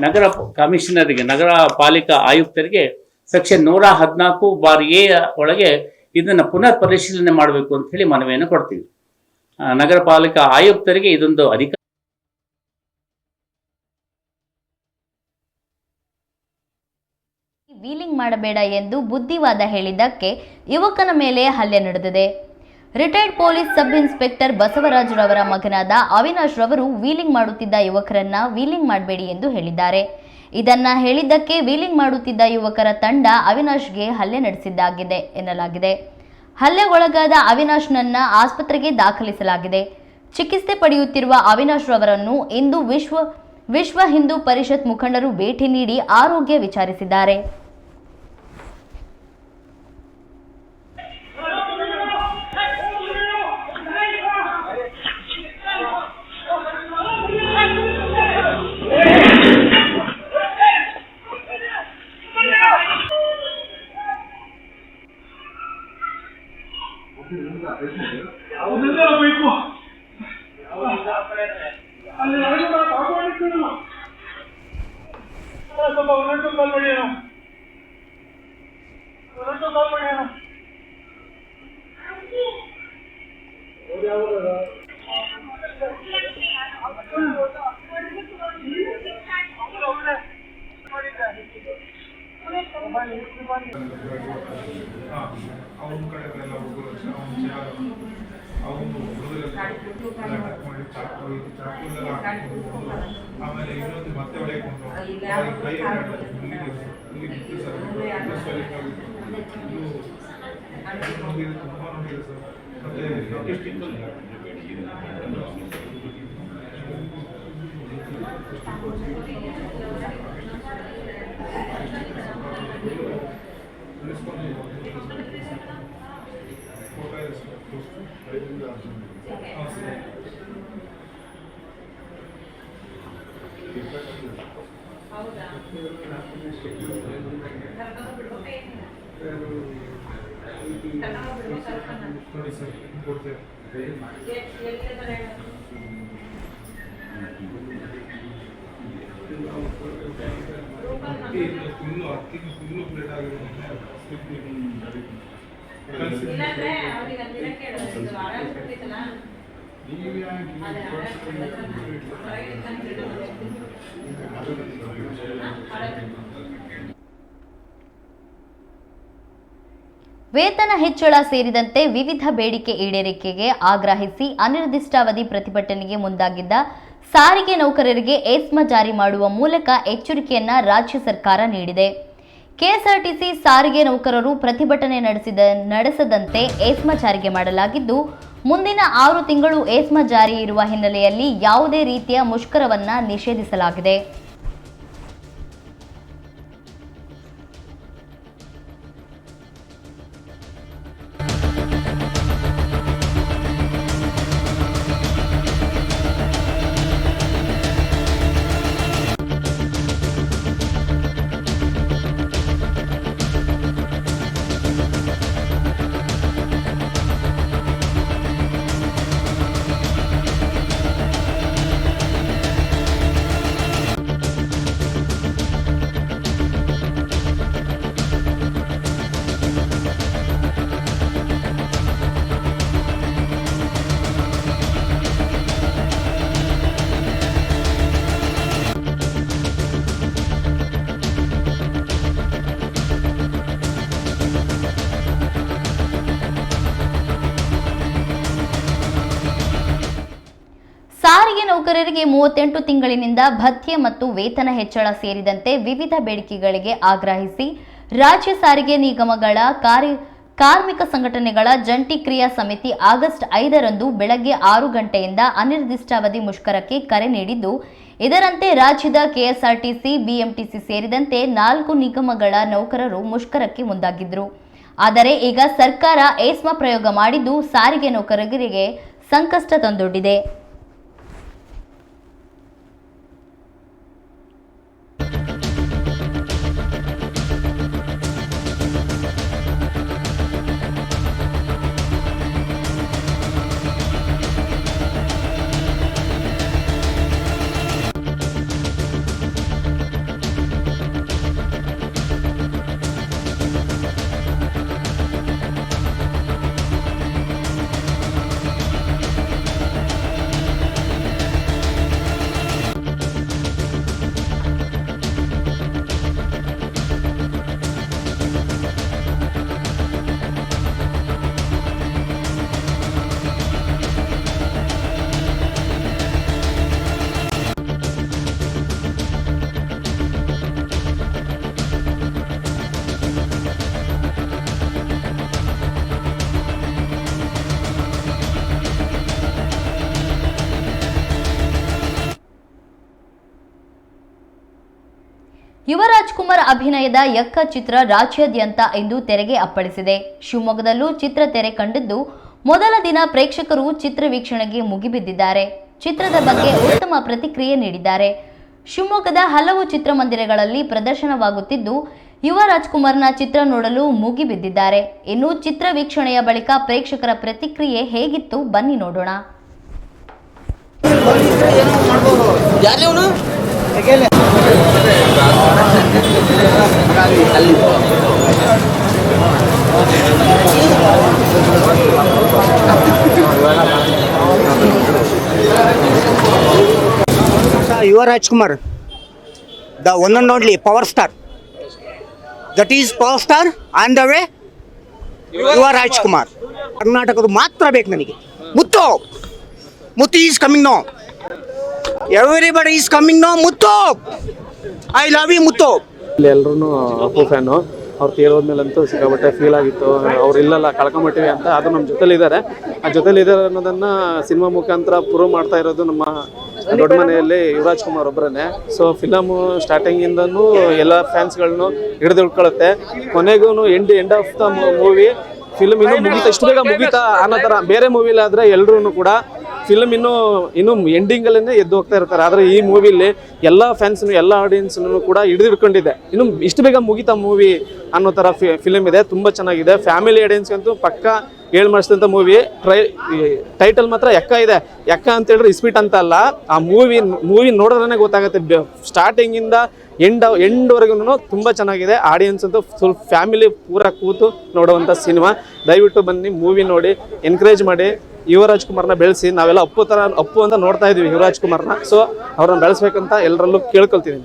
ನಗರ ಕಮಿಷನರಿಗೆ, ನಗರ ಪಾಲಿಕಾ ಆಯುಕ್ತರಿಗೆ ಸೆಕ್ಷನ್ 114(a) ಒಳಗೆ ಇದನ್ನು ಪುನರ್ ಪರಿಶೀಲನೆ ಮಾಡಬೇಕು ಅಂತ ಹೇಳಿ ಮನವಿಯನ್ನು ಕೊಡ್ತೀವಿ. ನಗರ ಪಾಲಿಕಾ ಆಯುಕ್ತರಿಗೆ ಇದೊಂದು ಅಧಿಕಾರ. ವೀಲಿಂಗ್ ಮಾಡಬೇಡ ಎಂದು ಬುದ್ಧಿವಾದ ಹೇಳಿದ್ದಕ್ಕೆ ಯುವಕನ ಮೇಲೆ ಹಲ್ಲೆ ನಡೆದಿದೆ. Retired police sub inspector Basavaraj ರವರ ಮಗನಾದ ಅವಿನಾಶ್ ರವರು ವೀಲಿಂಗ್ ಮಾಡುತ್ತಿದ್ದ ಯುವಕರನ್ನ ವೀಲಿಂಗ್ ಮಾಡಬೇಡಿ ಎಂದು ಹೇಳಿದ್ದಾರೆ. ಇದನ್ನ ಹೇಳಿದ್ದಕ್ಕೆ ವೀಲಿಂಗ್ ಮಾಡುತ್ತಿದ್ದ ಯುವಕರ ತಂಡ ಅವಿನಾಶ್ಗೆ ಹಲ್ಲೆ ನಡೆಸಿದ್ದಾಗಿದೆ ಎನ್ನಲಾಗಿದೆ. ಹಲ್ಲೆಗೊಳಗಾದ ಅವಿನಾಶ್ನನ್ನ ಆಸ್ಪತ್ರೆಗೆ ದಾಖಲಿಸಲಾಗಿದೆ. ಚಿಕಿತ್ಸೆ ಪಡೆಯುತ್ತಿರುವ ಅವಿನಾಶ್ ರವರನ್ನು ಇಂದು ವಿಶ್ವ ಹಿಂದೂ ಪರಿಷತ್ ಮುಖಂಡರು ಭೇಟಿ ನೀಡಿ ಆರೋಗ್ಯ ವಿಚಾರಿಸಿದ್ದಾರೆ. ಆಮೇಲೆ ಇನ್ನೊಂದು ಮತ್ತೆ ಹೊಡೆಕೊಂಡು ಕೈ ತುಂಬಾ ನೋಡಿದೆ ಸರ್. ವೇತನ ಹೆಚ್ಚಳ ಸೇರಿದಂತೆ ವಿವಿಧ ಬೇಡಿಕೆ ಈಡೇರಿಕೆಗೆ ಆಗ್ರಹಿಸಿ ಅನಿರ್ದಿಷ್ಟಾವಧಿ ಪ್ರತಿಭಟನೆಗೆ ಮುಂದಾಗಿದ್ದ ಸಾರಿಗೆ ನೌಕರರಿಗೆ ಏಸ್ಮಾ ಜಾರಿ ಮಾಡುವ ಮೂಲಕ ಎಚ್ಚರಿಕೆಯನ್ನ ರಾಜ್ಯ ಸರ್ಕಾರ ನೀಡಿದೆ. ಕೆಎಸ್ಆರ್ಟಿಸಿ ಸಾರಿಗೆ ನೌಕರರು ಪ್ರತಿಭಟನೆ ನಡೆಸದಂತೆ ಏಸ್ಮಾ ಜಾರಿಗೆ ಮಾಡಲಾಗಿದ್ದು, ಮುಂದಿನ 6 ತಿಂಗಳು ಏಸ್ಮಾ ಜಾರಿ ಇರುವ ಹಿನ್ನೆಲೆಯಲ್ಲಿ ಯಾವುದೇ ರೀತಿಯ ಮುಷ್ಕರವನ್ನ ನಿಷೇಧಿಸಲಾಗಿದೆ. ಸಾರಿಗೆ ನೌಕರರಿಗೆ 38 ತಿಂಗಳಿನಿಂದ ಭತ್ಯೆ ಮತ್ತು ವೇತನ ಹೆಚ್ಚಳ ಸೇರಿದಂತೆ ವಿವಿಧ ಬೇಡಿಕೆಗಳಿಗೆ ಆಗ್ರಹಿಸಿ ರಾಜ್ಯ ಸಾರಿಗೆ ನಿಗಮಗಳ ಕಾರ್ಮಿಕ ಸಂಘಟನೆಗಳ ಜಂಟಿ ಕ್ರಿಯಾ ಸಮಿತಿ ಆಗಸ್ಟ್ 5ರಂದು ಬೆಳಗ್ಗೆ 6 ಗಂಟೆಯಿಂದ ಅನಿರ್ದಿಷ್ಟಾವಧಿ ಮುಷ್ಕರಕ್ಕೆ ಕರೆ ನೀಡಿದ್ದು, ಇದರಂತೆ ರಾಜ್ಯದ ಕೆಎಸ್ಆರ್ಟಿಸಿ, ಬಿಎಂಟಿಸಿ ಸೇರಿದಂತೆ 4 ನಿಗಮಗಳ ನೌಕರರು ಮುಷ್ಕರಕ್ಕೆ ಮುಂದಾಗಿದ್ದರು. ಆದರೆ ಈಗ ಸರ್ಕಾರ ಏಸ್ಮಾ ಪ್ರಯೋಗ ಮಾಡಿದ್ದು ಸಾರಿಗೆ ನೌಕರರಿಗೆ ಸಂಕಷ್ಟ ತಂದೊಡ್ಡಿದೆ. ಯುವರಾಜ್ ಕುಮಾರ್ ಅಭಿನಯದ ಯಕ್ಕ ಚಿತ್ರ ರಾಜ್ಯಾದ್ಯಂತ ಇಂದು ತೆರೆಗೆ ಅಪ್ಪಳಿಸಿದೆ. ಶಿವಮೊಗ್ಗದಲ್ಲೂ ಚಿತ್ರ ತೆರೆ ಕಂಡಿದ್ದು, ಮೊದಲ ದಿನ ಪ್ರೇಕ್ಷಕರು ಚಿತ್ರ ವೀಕ್ಷಣೆಗೆ ಮುಗಿಬಿದ್ದಿದ್ದಾರೆ. ಚಿತ್ರದ ಬಗ್ಗೆ ಉತ್ತಮ ಪ್ರತಿಕ್ರಿಯೆ ನೀಡಿದ್ದಾರೆ. ಶಿವಮೊಗ್ಗದ ಹಲವು ಚಿತ್ರಮಂದಿರಗಳಲ್ಲಿ ಪ್ರದರ್ಶನವಾಗುತ್ತಿದ್ದು, ಯುವರಾಜ್ ಕುಮಾರ್ನ ಚಿತ್ರ ನೋಡಲು ಮುಗಿಬಿದ್ದಿದ್ದಾರೆ. ಇನ್ನು ಚಿತ್ರ ವೀಕ್ಷಣೆಯ ಬಳಿಕ ಪ್ರೇಕ್ಷಕರ ಪ್ರತಿಕ್ರಿಯೆ ಹೇಗಿತ್ತು ಬನ್ನಿ ನೋಡೋಣ. Yuvraj Kumar, the one and only power star. That is power star on the way. Yuvraj Kumar. ಕರ್ನಾಟಕದ ಮಾತ್ರ ಬೇಕು ನನಗೆ. ಮುತ್ತು is coming now. Everybody is coming now. Muthu. I love you ಮುತ್ತು. ಎಲ್ಲರೂ ಅಪ್ಪು ಫ್ಯಾನು. ಅವ್ರು ತೀರೋದ್ಮೇಲಂತೂ ಸಿಕ್ಕಾಪಟ್ಟೆ ಫೀಲ್ ಆಗಿತ್ತು. ಅವ್ರು ಇಲ್ಲಲ್ಲ ಕಳ್ಕೊಂಬಿಟ್ಟಿವಿ ಅಂತ. ಅದು ನಮ್ಮ ಜೊತೆಲಿದ್ದಾರೆ. ಆ ಜೊತೆಲಿದ್ದಾರೆ ಅನ್ನೋದನ್ನು ಸಿನಿಮಾ ಮುಖಾಂತರ ಪ್ರೂವ್ ಮಾಡ್ತಾ ಇರೋದು ನಮ್ಮ ದೊಡ್ಡ ಮನೆಯಲ್ಲಿ ಯುವರಾಜ್ ಕುಮಾರ್ ಒಬ್ಬರೇ. ಸೊ ಫಿಲಮು ಸ್ಟಾರ್ಟಿಂಗಿಂದನೂ ಎಲ್ಲ ಫ್ಯಾನ್ಸ್ಗಳನ್ನು ಹಿಡಿದಿಟ್ಕೊಳ್ಳುತ್ತೆ. ಕೊನೆಗೂ end of the movie film ಇನ್ನೂ ಮುಗೀತಾ, ಇಷ್ಟು ಬೇಗ ಮುಗೀತಾ ಅನ್ನೋ ಥರ. ಬೇರೆ ಮೂವಿಲಾದರೆ ಎಲ್ಲರೂ ಕೂಡ ಫಿಲ್ಮ್ ಇನ್ನು ಎಂಡಿಂಗಲ್ಲೇ ಎದ್ದು ಹೋಗ್ತಾ ಇರ್ತಾರೆ. ಆದರೆ ಈ ಮೂವಿಲಿ ಎಲ್ಲ ಫ್ಯಾನ್ಸ್ನು ಎಲ್ಲ ಆಡಿಯನ್ಸ್ನು ಕೂಡ ಹಿಡಿದಿಟ್ಕೊಂಡಿದೆ. ಇನ್ನು ಇಷ್ಟು ಬೇಗ ಮುಗಿತಾ ಮೂವಿ ಅನ್ನೋ ಥರ ಫಿಲ್ಮ್ ಇದೆ. ತುಂಬ ಚೆನ್ನಾಗಿದೆ. ಫ್ಯಾಮಿಲಿ ಆಡಿಯನ್ಸ್ಗಂತೂ ಪಕ್ಕ ಹೇಳಿ ಮಾಡಿಸಿದಂಥ ಮೂವಿ. ಟೈಟಲ್ ಮಾತ್ರ ಎಕ್ಕ ಇದೆ. ಎಕ್ಕ ಅಂತ ಹೇಳಿದ್ರೆ ಇಸ್ಪೀಟ್ ಅಂತ ಅಲ್ಲ, ಆ ಮೂವಿ ನೋಡಿದ್ರೆ ಗೊತ್ತಾಗುತ್ತೆ. ಸ್ಟಾರ್ಟಿಂಗಿಂದ ಎಂಡ್ವರೆಗೂ ತುಂಬ ಚೆನ್ನಾಗಿದೆ. ಆಡಿಯನ್ಸ್ ಅಂತೂ ಫುಲ್ ಫ್ಯಾಮಿಲಿ ಪೂರ ಕೂತು ನೋಡುವಂಥ ಸಿನಿಮಾ. ದಯವಿಟ್ಟು ಬನ್ನಿ, ಮೂವಿ ನೋಡಿ, ಎನ್ಕರೇಜ್ ಮಾಡಿ. ಯುವರಾಜ್ ಕುಮಾರ್ನ ಬೆಳೆಸಿ. ನಾವೆಲ್ಲ ಅಪ್ಪು ಅಂತ ನೋಡ್ತಾ ಇದೀವಿ ಯುವರಾಜ್ ಕುಮಾರ್ನ. ಸೊ ಅವ್ರನ್ನ ಬೆಳೆಸ್ಬೇಕಂತ ಎಲ್ಲರಲ್ಲೂ ಕೇಳ್ಕೊಳ್ತೀನಿ.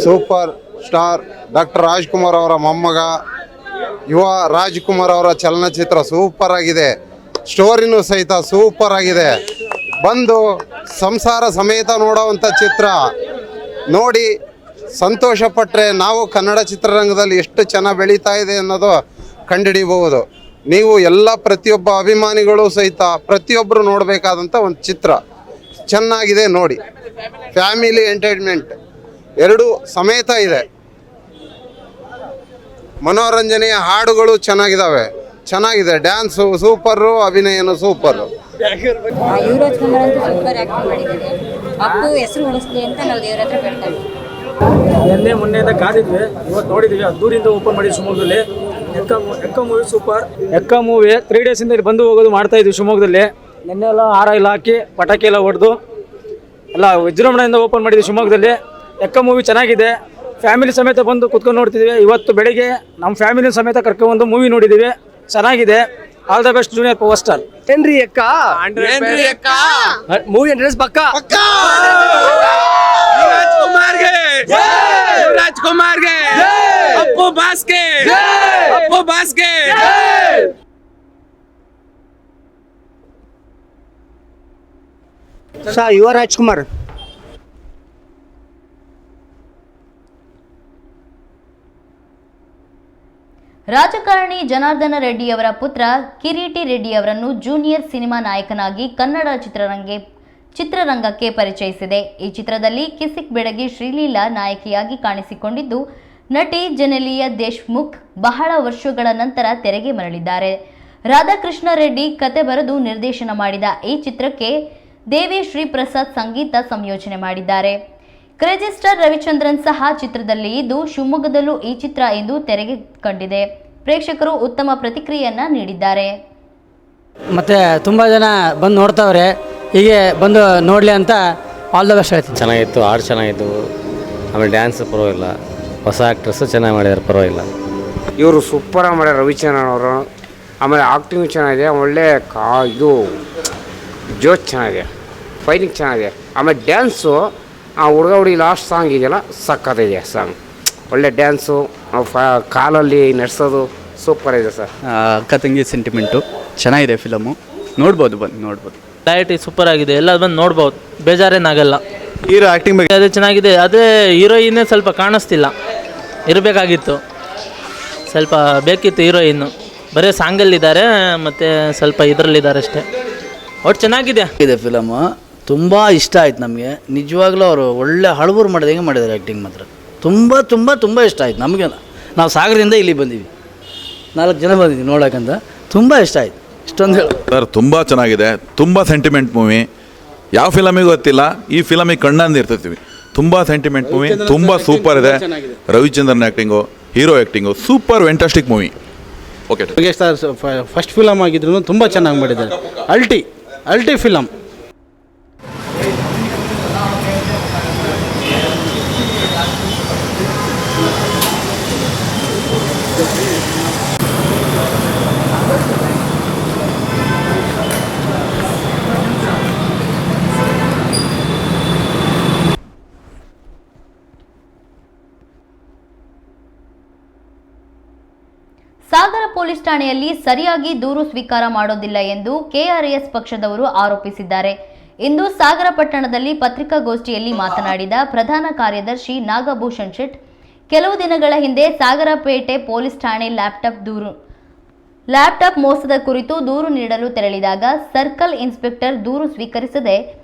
ಸೂಪರ್ ಸ್ಟಾರ್ ಡಾಕ್ಟರ್ ರಾಜ್ಕುಮಾರ್ ಅವರ ಮೊಮ್ಮಗ ಯುವ ರಾಜ್ಕುಮಾರ್ ಅವರ ಚಲನಚಿತ್ರ ಸೂಪರ್ ಆಗಿದೆ. ಸ್ಟೋರಿನೂ ಸಹಿತ ಸೂಪರ್ ಆಗಿದೆ. ಬಂದು ಸಂಸಾರ ಸಮೇತ ನೋಡುವಂಥ ಚಿತ್ರ ನೋಡಿ ಸಂತೋಷ ಪಟ್ಟರೆ ನಾವು ಕನ್ನಡ ಚಿತ್ರರಂಗದಲ್ಲಿ ಎಷ್ಟು ಚೆನ್ನಾಗಿ ಬೆಳೀತಾ ಇದೆ ಅನ್ನೋದು ಕಂಡುಹಿಡಿಯಬಹುದು. ನೀವು ಎಲ್ಲ ಪ್ರತಿಯೊಬ್ಬ ಅಭಿಮಾನಿಗಳು ಸಹಿತ ಪ್ರತಿಯೊಬ್ಬರು ನೋಡಬೇಕಾದಂಥ ಒಂದು ಚಿತ್ರ. ಚೆನ್ನಾಗಿದೆ ನೋಡಿ. ಫ್ಯಾಮಿಲಿ ಎಂಟರ್ಟೈನ್ಮೆಂಟ್ ಎರಡೂ ಸಮೇತ ಇದೆ. ಮನೋರಂಜನೆಯ ಹಾಡುಗಳು ಚೆನ್ನಾಗಿದೆ. ಡ್ಯಾನ್ಸು ಸೂಪರು, ಅಭಿನಯನೂ ಸೂಪರು. ಯುವರಾಜ್ ಕುಮಾರ್ ಅಂತೂ ಸೂಪರ್ ಆಕ್ಟಿಂಗ್ ಮಾಡಿದ್ದಾರೆ. ಅಪ್ಪು ಹೆಸರು ಉಳಿಸ್ಲಿ ಅಂತ ನಾವು ದೇವರ ಹತ್ರ ಬೇಡ್ತೀವಿ. ನಿನ್ನೆ ಮೊನ್ನೆಯಿಂದ ಕಾದಿದ್ವಿ, ಇವತ್ತು ನೋಡಿದ್ವಿ. ಅದ್ದೂರಿಂದ ಓಪನ್ ಮಾಡಿ ಶಿವಮೊಗ್ಗದಲ್ಲಿ. ಎಕ್ಕ ಮೂವಿ ಸೂಪರ್. ಎಕ್ಕ ಮೂವಿ 3 days ಇಂದ ಬಂದು ಹೋಗೋದು ಮಾಡ್ತಾ ಇದ್ವಿ ಶಿವಮೊಗ್ಗದಲ್ಲಿ. ನಿನ್ನೆ ಎಲ್ಲ ಹಾರ ಎಲ್ಲ ಹಾಕಿ ಪಟಾಕಿ ಎಲ್ಲ ಹೊಡೆದು ಎಲ್ಲ ವಿಜೃಂಭಣೆಯಿಂದ ಓಪನ್ ಮಾಡಿದ್ವಿ ಶಿವಮೊಗ್ಗದಲ್ಲಿ. ಎಕ್ಕ ಮೂವಿ ಚೆನ್ನಾಗಿದೆ. ಫ್ಯಾಮಿಲಿ ಸಮೇತ ಬಂದು ಕುತ್ಕೊಂಡು ನೋಡ್ತಿದ್ವಿ. ಇವತ್ತು ಬೆಳಿಗ್ಗೆ ನಮ್ಮ ಫ್ಯಾಮಿಲಿ ಸಮೇತ ಕರ್ಕೊಂಡ್ಬಂದು ಮೂವಿ ನೋಡಿದ್ದೀವಿ. ಚೆನ್ನಾಗಿದೆ. All the best junior power star. ಏನ್ರಿ ಎಕ್ಕ ಮೂವಿ ಇಂಟ್ರೆಸ್ಟ್ ಪಕ್ಕ. ಯುವರಾಜ್ ಕುಮಾರ್ಗೆ ಅಪ್ಪು ಬಾಸ್ಗೆ ಯುವ ರಾಜ್ಕುಮಾರ್ ರಾಜಕಾರಣಿ ಜನಾರ್ದನ ರೆಡ್ಡಿಯವರ ಪುತ್ರ ಕಿರೀಟಿ ರೆಡ್ಡಿಯವರನ್ನು ಜೂನಿಯರ್ ಸಿನಿಮಾ ನಾಯಕನಾಗಿ ಕನ್ನಡ ಚಿತ್ರರಂಗಕ್ಕೆ ಪರಿಚಯಿಸಿದೆ. ಈ ಚಿತ್ರದಲ್ಲಿ ಕಿಸಿಕ್ ಬೆಡಗಿ ಶ್ರೀಲೀಲಾ ನಾಯಕಿಯಾಗಿ ಕಾಣಿಸಿಕೊಂಡಿದ್ದು, ನಟಿ ಜೆನೆಲಿಯಾ ದೇಶ್ಮುಖ್ ಬಹಳ ವರ್ಷಗಳ ನಂತರ ತೆರೆಗೆ ಮರಳಿದ್ದಾರೆ. ರಾಧಾಕೃಷ್ಣ ರೆಡ್ಡಿ ಕತೆ ಬರೆದು ನಿರ್ದೇಶನ ಮಾಡಿದ ಈ ಚಿತ್ರಕ್ಕೆ ದೇವಿ ಶ್ರೀ ಪ್ರಸಾದ್ ಸಂಗೀತ ಸಂಯೋಜನೆ ಮಾಡಿದ್ದಾರೆ. ಕ್ರೇಜಿ ಸ್ಟಾರ್ ರವಿಚಂದ್ರನ್ ಸಹ ಚಿತ್ರದಲ್ಲಿ ಇದ್ದು, ಶಿವಮೊಗ್ಗದಲ್ಲೂ ಈ ಚಿತ್ರ ಇಂದು ತೆರೆಗೆ ಕಂಡಿದೆ. ಪ್ರೇಕ್ಷಕರು ಉತ್ತಮ ಪ್ರತಿಕ್ರಿಯೆಯನ್ನ ನೀಡಿದ್ದಾರೆ. ಮತ್ತೆ ತುಂಬ ಜನ ಬಂದು ನೋಡ್ತಾವ್ರೆ. ಹೀಗೆ ಬಂದು ನೋಡಲಿ ಅಂತ ಆಲ್ ದ ಬೆಸ್ಟ್ ಹೇಳ್ತೀನಿ. ಚೆನ್ನಾಗಿತ್ತು, ಹಾಡು ಚೆನ್ನಾಗಿತ್ತು, ಆಮೇಲೆ ಡ್ಯಾನ್ಸ್ ಪರವಾಗಿಲ್ಲ, ಹೊಸ ಆ್ಯಕ್ಟ್ರೆಸ್ಸು ಚೆನ್ನಾಗಿ ಮಾಡಿದ್ದಾರೆ, ಪರವಾಗಿಲ್ಲ. ಇವರು ಸೂಪರಾಗಿ ಮಾಡ್ಯಾರ ರವಿಚಂದ್ರನ್ ಅವರು. ಆಮೇಲೆ ಆ್ಯಕ್ಟಿಂಗ್ ಚೆನ್ನಾಗಿದೆ, ಒಳ್ಳೆ ಇದು ಜೋಶ್ ಚೆನ್ನಾಗಿದೆ, ಫೈಟಿಂಗ್ ಚೆನ್ನಾಗಿದೆ. ಆಮೇಲೆ ಡ್ಯಾನ್ಸು ಆ ಹುಡುಗ ಹುಡುಗಿ ಲಾಸ್ಟ್ ಸಾಂಗ್ ಇದೆಯಲ್ಲ ಸಕ್ಕತ್ತಿದೆ ಸಾಂಗ್. ಒಳ್ಳೆ ಡ್ಯಾನ್ಸು, ಕಾಲಲ್ಲಿ ನಡೆಸೋದು ಸೂಪರ್ ಇದೆ ಸರ್. ಅಕ್ಕ ತಂಗಿ ಸೆಂಟಿಮೆಂಟು ಚೆನ್ನಾಗಿದೆ ಫಿಲಮು. ನೋಡ್ಬೋದು, ಬಂದು ನೋಡ್ಬೋದು. ಕ್ಲಾರಿಟಿ ಸೂಪರ್ ಆಗಿದೆ, ಎಲ್ಲ ಬಂದು ನೋಡ್ಬೋದು, ಬೇಜಾರೇನಾಗಲ್ಲ. ಹೀರೋ ಆ್ಯಕ್ಟಿಂಗ್ ಬಗ್ಗೆ ಅದೇ ಚೆನ್ನಾಗಿದೆ. ಅದೇ ಹೀರೋಯಿನ್ನೇ ಸ್ವಲ್ಪ ಕಾಣಿಸ್ತಿಲ್ಲ, ಇರಬೇಕಾಗಿತ್ತು, ಸ್ವಲ್ಪ ಬೇಕಿತ್ತು ಹೀರೋಯಿನ್ನು. ಬರೀ ಸಾಂಗಲ್ಲಿದ್ದಾರೆ ಮತ್ತು ಸ್ವಲ್ಪ ಇದರಲ್ಲಿದ್ದಾರೆ ಅಷ್ಟೇ. ಒಟ್ಟು ಚೆನ್ನಾಗಿದೆ ಫಿಲಮು. ತುಂಬ ಇಷ್ಟ ಆಯ್ತು ನಮಗೆ. ನಿಜವಾಗ್ಲೂ ಅವರು ಒಳ್ಳೆ ಹಳಬರು ಮಾಡಿದಂಗೆ ಮಾಡಿದ್ದಾರೆ ಆ್ಯಕ್ಟಿಂಗ್ ಮಾತ್ರ. ತುಂಬ ತುಂಬ ತುಂಬ ಇಷ್ಟ ಆಯ್ತು ನಮಗೆ. ನಾವು ಸಾಗರದಿಂದ ಇಲ್ಲಿ ಬಂದೀವಿ, 4 ಜನ ಬಂದಿದ್ದೀವಿ ನೋಡೋಕ್ಕಂತ. ತುಂಬ ಇಷ್ಟ ಆಯ್ತು. ಇಷ್ಟೊಂದು ಹೇಳಿ ಸರ್, ತುಂಬ ಚೆನ್ನಾಗಿದೆ, ತುಂಬ ಸೆಂಟಿಮೆಂಟ್ ಮೂವಿ. ಯಾವ ಫಿಲಮಿಗೆ ಗೊತ್ತಿಲ್ಲ, ಈ ಫಿಲಮಿಗೆ ಕಣ್ಣಂದು ಇರ್ತೀವಿ. ತುಂಬ ಸೆಂಟಿಮೆಂಟ್ ಮೂವಿ, ತುಂಬ ಸೂಪರ್ ಇದೆ. Ravichandran acting, hero acting super, fantastic movie. Okay sir, first film ಆಗಿದ್ರು ತುಂಬ ಚೆನ್ನಾಗಿ ಮಾಡಿದ್ದಾರೆ. ಅಲ್ಟಿ ಫಿಲಮ್. ಸಾಗರ ಪೊಲೀಸ್ ಠಾಣೆಯಲ್ಲಿ ಸರಿಯಾಗಿ ದೂರು ಸ್ವೀಕಾರ ಮಾಡೋದಿಲ್ಲ ಎಂದು ಕೆಆರ್ಎಸ್ ಪಕ್ಷದವರು ಆರೋಪಿಸಿದ್ದಾರೆ. ಇಂದು ಸಾಗರ ಪಟ್ಟಣದಲ್ಲಿ ಪತ್ರಿಕಾಗೋಷ್ಠಿಯಲ್ಲಿ ಮಾತನಾಡಿದ ಪ್ರಧಾನ ಕಾರ್ಯದರ್ಶಿ ನಾಗಭೂಷಣ್ ಶೆಟ್, ಕೆಲವು ದಿನಗಳ ಹಿಂದೆ ಸಾಗರಪೇಟೆ ಪೊಲೀಸ್ ಠಾಣೆ ಲ್ಯಾಪ್ಟಾಪ್ ಮೋಸದ ಕುರಿತು ದೂರು ನೀಡಲು ತೆರಳಿದಾಗ ಸರ್ಕಲ್ ಇನ್ಸ್ಪೆಕ್ಟರ್ ದೂರು ಸ್ವೀಕರಿಸದೆ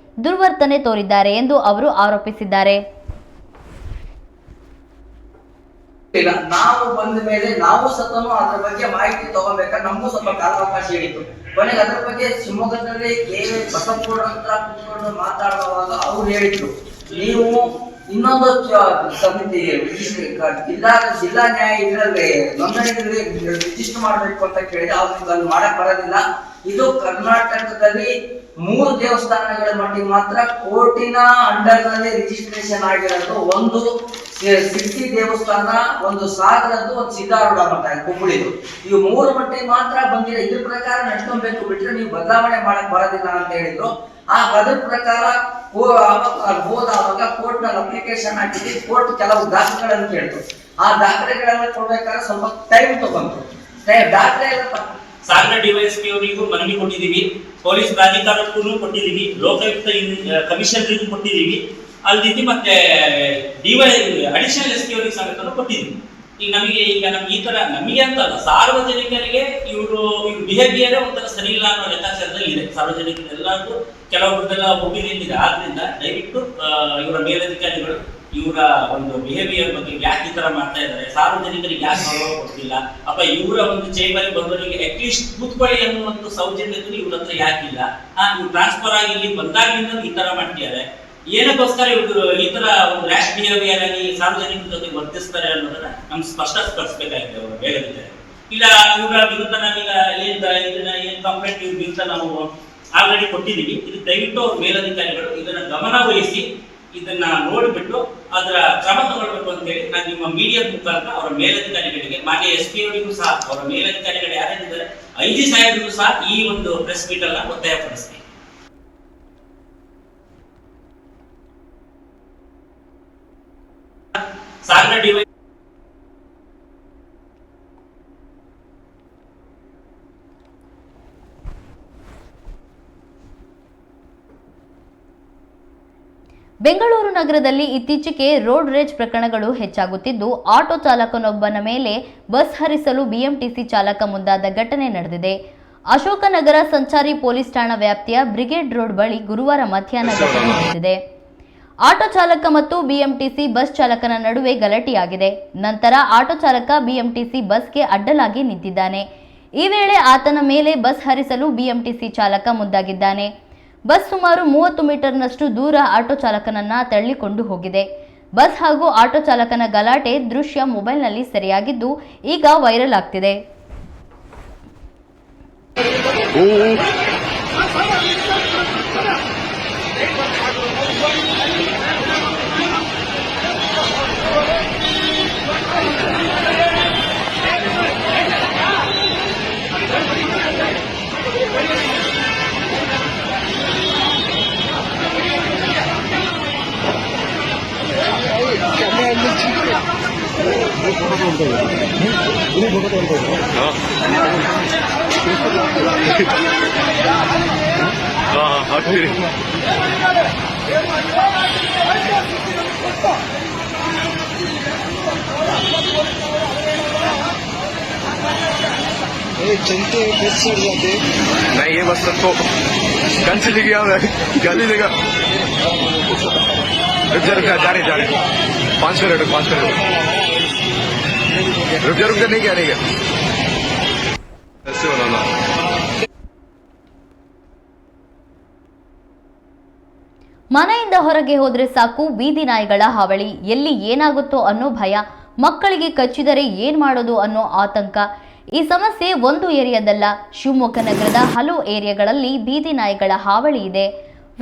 ದುರ್ವರ್ತನೆ ತೋರಿದ್ದಾರೆ ಎಂದು ಅವರು ಆರೋಪಿಸಿದ್ದಾರೆ. ಇಲ್ಲ, ನಾವು ಬಂದ ಮೇಲೆ ನಾವು ಸತನು ಅದ್ರ ಬಗ್ಗೆ ಮಾಹಿತಿ ತಗೋಬೇಕಾದ್ರೆ ನಮಗೂ ಸ್ವಲ್ಪ ಕಾಲಾವಕಾಶ ಹಿಡಿತು. ಕೊನೆಗೆ ಅದ್ರ ಬಗ್ಗೆ ಶಿವಮೊಗ್ಗದಲ್ಲಿ ಬಸವಪುರ ಹತ್ರ ಕುತ್ಕೊಂಡು ಮಾತಾಡುವಾಗ ಅವ್ರು ಹೇಳಿದ್ರು, ನೀವು ಇನ್ನೊಂದು ಸಮಿತಿ ಜಿಲ್ಲಾ ನ್ಯಾಯ ಇದರಲ್ಲಿ ನೋಂದಣಿಗಳಲ್ಲಿ ರಿಜಿಸ್ಟರ್ ಮಾಡಬೇಕು ಅಂತ ಕೇಳಿದ್ರೆ ಅವ್ರಿಗೆ ಅಲ್ಲಿ ಮಾಡಕ್ ಬರೋದಿಲ್ಲ. ಇದು ಕರ್ನಾಟಕದಲ್ಲಿ 3 ದೇವಸ್ಥಾನಗಳ ಮಟ್ಟಿಗೆ ಮಾತ್ರ ಕೋರ್ಟಿನ ಅಂಡರ್ ನಲ್ಲಿ ರಿಜಿಸ್ಟ್ರೇಷನ್ ಆಗಿರೋದು. ಒಂದು ಸಿರ್ಸಿ ದೇವಸ್ಥಾನ, ಒಂದು ಸಾಗರದ್ದು, ಒಂದು ಸಿದ್ದಾರೂಢ ಮಠ ಹುಬ್ಬಳ್ಳಿದು. ಇವು 3 ಮಟ್ಟಿಗೆ ಮಾತ್ರ ಬಂದಿದೆ. ಇದ್ರ ಪ್ರಕಾರ ನಡ್ಕೊಬೇಕು, ಬಿಟ್ರೆ ನೀವು ಬದಲಾವಣೆ ಮಾಡಕ್ ಬರೋದಿಲ್ಲ ಅಂತ ಹೇಳಿದ್ರು. ಅದ್ರ ಪ್ರಕಾರ ಹೋದಾಗ ಕೋರ್ಟ್ ನಲ್ಲಿ ಅಪ್ಲಿಕೇಶನ್ ಹಾಕಿದ್ವಿ. ಕೋರ್ಟ್ ಕೆಲವು ದಾಖಲೆಗಳನ್ನು ಕೇಳ್ತು. ಆ ದಾಖಲೆಗಳನ್ನ ಕೊಡ್ಬೇಕಾದ್ರೆ ಸ್ವಲ್ಪ ಟೈಮ್ ತಗೊಂಡು ದಾಖಲೆ ಸಾಗರ ಡಿವೈಎಸ್ಪಿ ಅವರಿಗೂ ಮನವಿ ಕೊಟ್ಟಿದ್ದೀವಿ, ಪೊಲೀಸ್ ಪ್ರಾಧಿಕಾರಕ್ಕೂ ಕೊಟ್ಟಿದ್ದೀವಿ, ಲೋಕಾಯುಕ್ತ ಕಮಿಷನರಿಗೂ ಕೊಟ್ಟಿದ್ದೀವಿ, ಅಲ್ದಿದ್ದು ಮತ್ತೆ ಅಡಿಷನಲ್ ಎಸ್ ಪಿ ಅವರಿಗೆ ಸಮೇತ ಕೊಟ್ಟಿದ್ದೀವಿ. ಈಗ ನಮಗೆ ಈ ತರ ನಮಗೆ ಅಂತಲ್ಲ, ಸಾರ್ವಜನಿಕರಿಗೆ ಇವ್ರ ಬಿಹೇವಿಯರ್ ಒಂಥರ ಸರಿ ಇಲ್ಲ ಅನ್ನೋ ಲೆಕ್ಕಾಚಾರದಲ್ಲಿ ಇದೆ. ಸಾರ್ವಜನಿಕರೆಲ್ಲರಿಗೂ ಕೆಲವೊಬ್ಬರದೆಲ್ಲ ಒಪಿನಿಯನ್ ಇದೆ. ಆದ್ರಿಂದ ದಯವಿಟ್ಟು ಇವರ ಮೇಲಧಿಕಾರಿಗಳು ಇವರ ಒಂದು ಬಿಹೇವಿಯರ್ ಬಗ್ಗೆ ಯಾಕೆ ಈ ತರ ಮಾಡ್ತಾ ಇದ್ದಾರೆ, ಸಾರ್ವಜನಿಕರಿಗೆ ಯಾಕೆ ಗೌರವ ಕೊಡ್ತಿಲ್ಲ, ಅಪ್ಪ ಇವರ ಒಂದು ಚೇಂಬರ್ ಬಂದವರಿಗೆ ಅಟ್ಲೀಸ್ಟ್ ಕೂತ್ಕೊಳ್ಳಿ ಅನ್ನುವಂಥ ಸೌಜನ್ಯದಲ್ಲಿ ಇವ್ರ ಹತ್ರ ಯಾಕಿಲ್ಲ. ಇವ್ರು ಟ್ರಾನ್ಸ್ಫರ್ ಆಗಿ ಇಲ್ಲಿ ಬಂದಾಗಿಂದ ಈ ತರ ಮಾಡ್ತಿದ್ದಾರೆ. ಏನಕ್ಕೋಸ್ಕರ ಇವರು ಈ ತರ ಒಂದು ರ್ಯಾಶ್ ಬಿಹೇವಿಯರ್ ಆಗಿ ಸಾರ್ವಜನಿಕರ ಜೊತೆ ವರ್ತಿಸ್ತಾರೆ ಅನ್ನೋದನ್ನ ನಮ್ಗೆ ಸ್ಪಷ್ಟಪಡಿಸಬೇಕಾಗಿದೆ ಅವರ ಮೇಲಧಿಕಾರಿ. ಇಲ್ಲ ಇವರ ವಿರುದ್ಧ ನಾವೀಗ ಏನ್ ಕಂಪ್ಲೇಂಟ್ ಇವ್ರ ವಿರುದ್ಧ ನಾವು ಆಲ್ರೆಡಿ ಕೊಟ್ಟಿದ್ದೀವಿ. ಇದು ದಯವಿಟ್ಟು ಅವ್ರ ಮೇಲಧಿಕಾರಿಗಳು ಇದನ್ನ ಗಮನ ವಹಿಸಿ ಇದನ್ನ ನೋಡಿಬಿಟ್ಟು ಅದರ ಕ್ರಮ ತಗೊಳ್ಬೇಕು ಅಂತ ಹೇಳಿ ನಾನು ನಿಮ್ಮ ಮೀಡಿಯಾದ ಮುಖಾಂತರ ಅವರ ಮೇಲಧಿಕಾರಿಗಳಿಗೆ, ಮಾನ್ಯ SP ಅವರಿಗೂ ಸಹ, ಅವರ ಮೇಲಧಿಕಾರಿಗಳು ಯಾರೇನಿದ್ದಾರೆ IG ಸಾಹೇಬರಿಗೂ ಸಹ ಈ ಒಂದು ಪ್ರೆಸ್ ಮೀಟ್ ಅನ್ನ ಒತ್ತಾಯಪಡಿಸ್ತೀನಿ. ಸಾಗರ ಡಿವೈಸ್ ಬೆಂಗಳೂರು ನಗರದಲ್ಲಿ ಇತ್ತೀಚೆಗೆ ರೋಡ್ ರೇಜ್ ಪ್ರಕರಣಗಳು ಹೆಚ್ಚಾಗುತ್ತಿದ್ದು, ಆಟೋ ಚಾಲಕನೊಬ್ಬನ ಮೇಲೆ ಬಸ್ ಹರಿಸಲು BMTC ಚಾಲಕ ಮುಂದಾದ ಘಟನೆ ನಡೆದಿದೆ. ಅಶೋಕನಗರ ಸಂಚಾರಿ ಪೊಲೀಸ್ ಠಾಣಾ ವ್ಯಾಪ್ತಿಯ ಬ್ರಿಗೇಡ್ ರೋಡ್ ಬಳಿ ಗುರುವಾರ ಮಧ್ಯಾಹ್ನ ಘಟನೆ ನಡೆದಿದೆ. ಆಟೋ ಚಾಲಕ ಮತ್ತು BMTC ಬಸ್ ಚಾಲಕನ ನಡುವೆ ಗಲಾಟೆಯಾಗಿದೆ. ನಂತರ ಆಟೋ ಚಾಲಕ BMTC ಬಸ್ಗೆ ಅಡ್ಡಲಾಗಿ ನಿಂತಿದ್ದಾನೆ. ಈ ವೇಳೆ ಆತನ ಮೇಲೆ ಬಸ್ ಹರಿಸಲು BMTC ಚಾಲಕ ಮುಂದಾಗಿದ್ದಾನೆ. ಬಸ್ ಸುಮಾರು 30 ಮೀಟರ್ನಷ್ಟು ದೂರ ಆಟೋ ಚಾಲಕನನ್ನ ತಳ್ಳಿಕೊಂಡು ಹೋಗಿದೆ. ಬಸ್ ಹಾಗೂ ಆಟೋ ಚಾಲಕನ ಗಲಾಟೆ ದೃಶ್ಯ ಮೊಬೈಲ್ನಲ್ಲಿ ಸೆರೆಯಾಗಿದ್ದು ಈಗ ವೈರಲ್ ಆಗ್ತಿದೆ. नहीं ये बस तो गन से लेके आओ, गाली देगा। रुक जा रहे 500 रेट 500 रुक जा नहीं क्या ऐसे बनाना। ಮನೆಯಿಂದ ಹೊರಗೆ ಹೋದ್ರೆ ಸಾಕು ಬೀದಿ ನಾಯಿಗಳ ಹಾವಳಿ, ಎಲ್ಲಿ ಏನಾಗುತ್ತೋ ಅನ್ನೋ ಭಯ, ಮಕ್ಕಳಿಗೆ ಕಚ್ಚಿದರೆ ಏನ್ ಮಾಡೋದು ಅನ್ನೋ ಆತಂಕ. ಈ ಸಮಸ್ಯೆ ಒಂದು ಏರಿಯಾದಲ್ಲ, ಶಿವಮೊಗ್ಗ ನಗರದ ಹಲವು ಏರಿಯಾಗಳಲ್ಲಿ ಬೀದಿ ನಾಯಿಗಳ ಹಾವಳಿ ಇದೆ.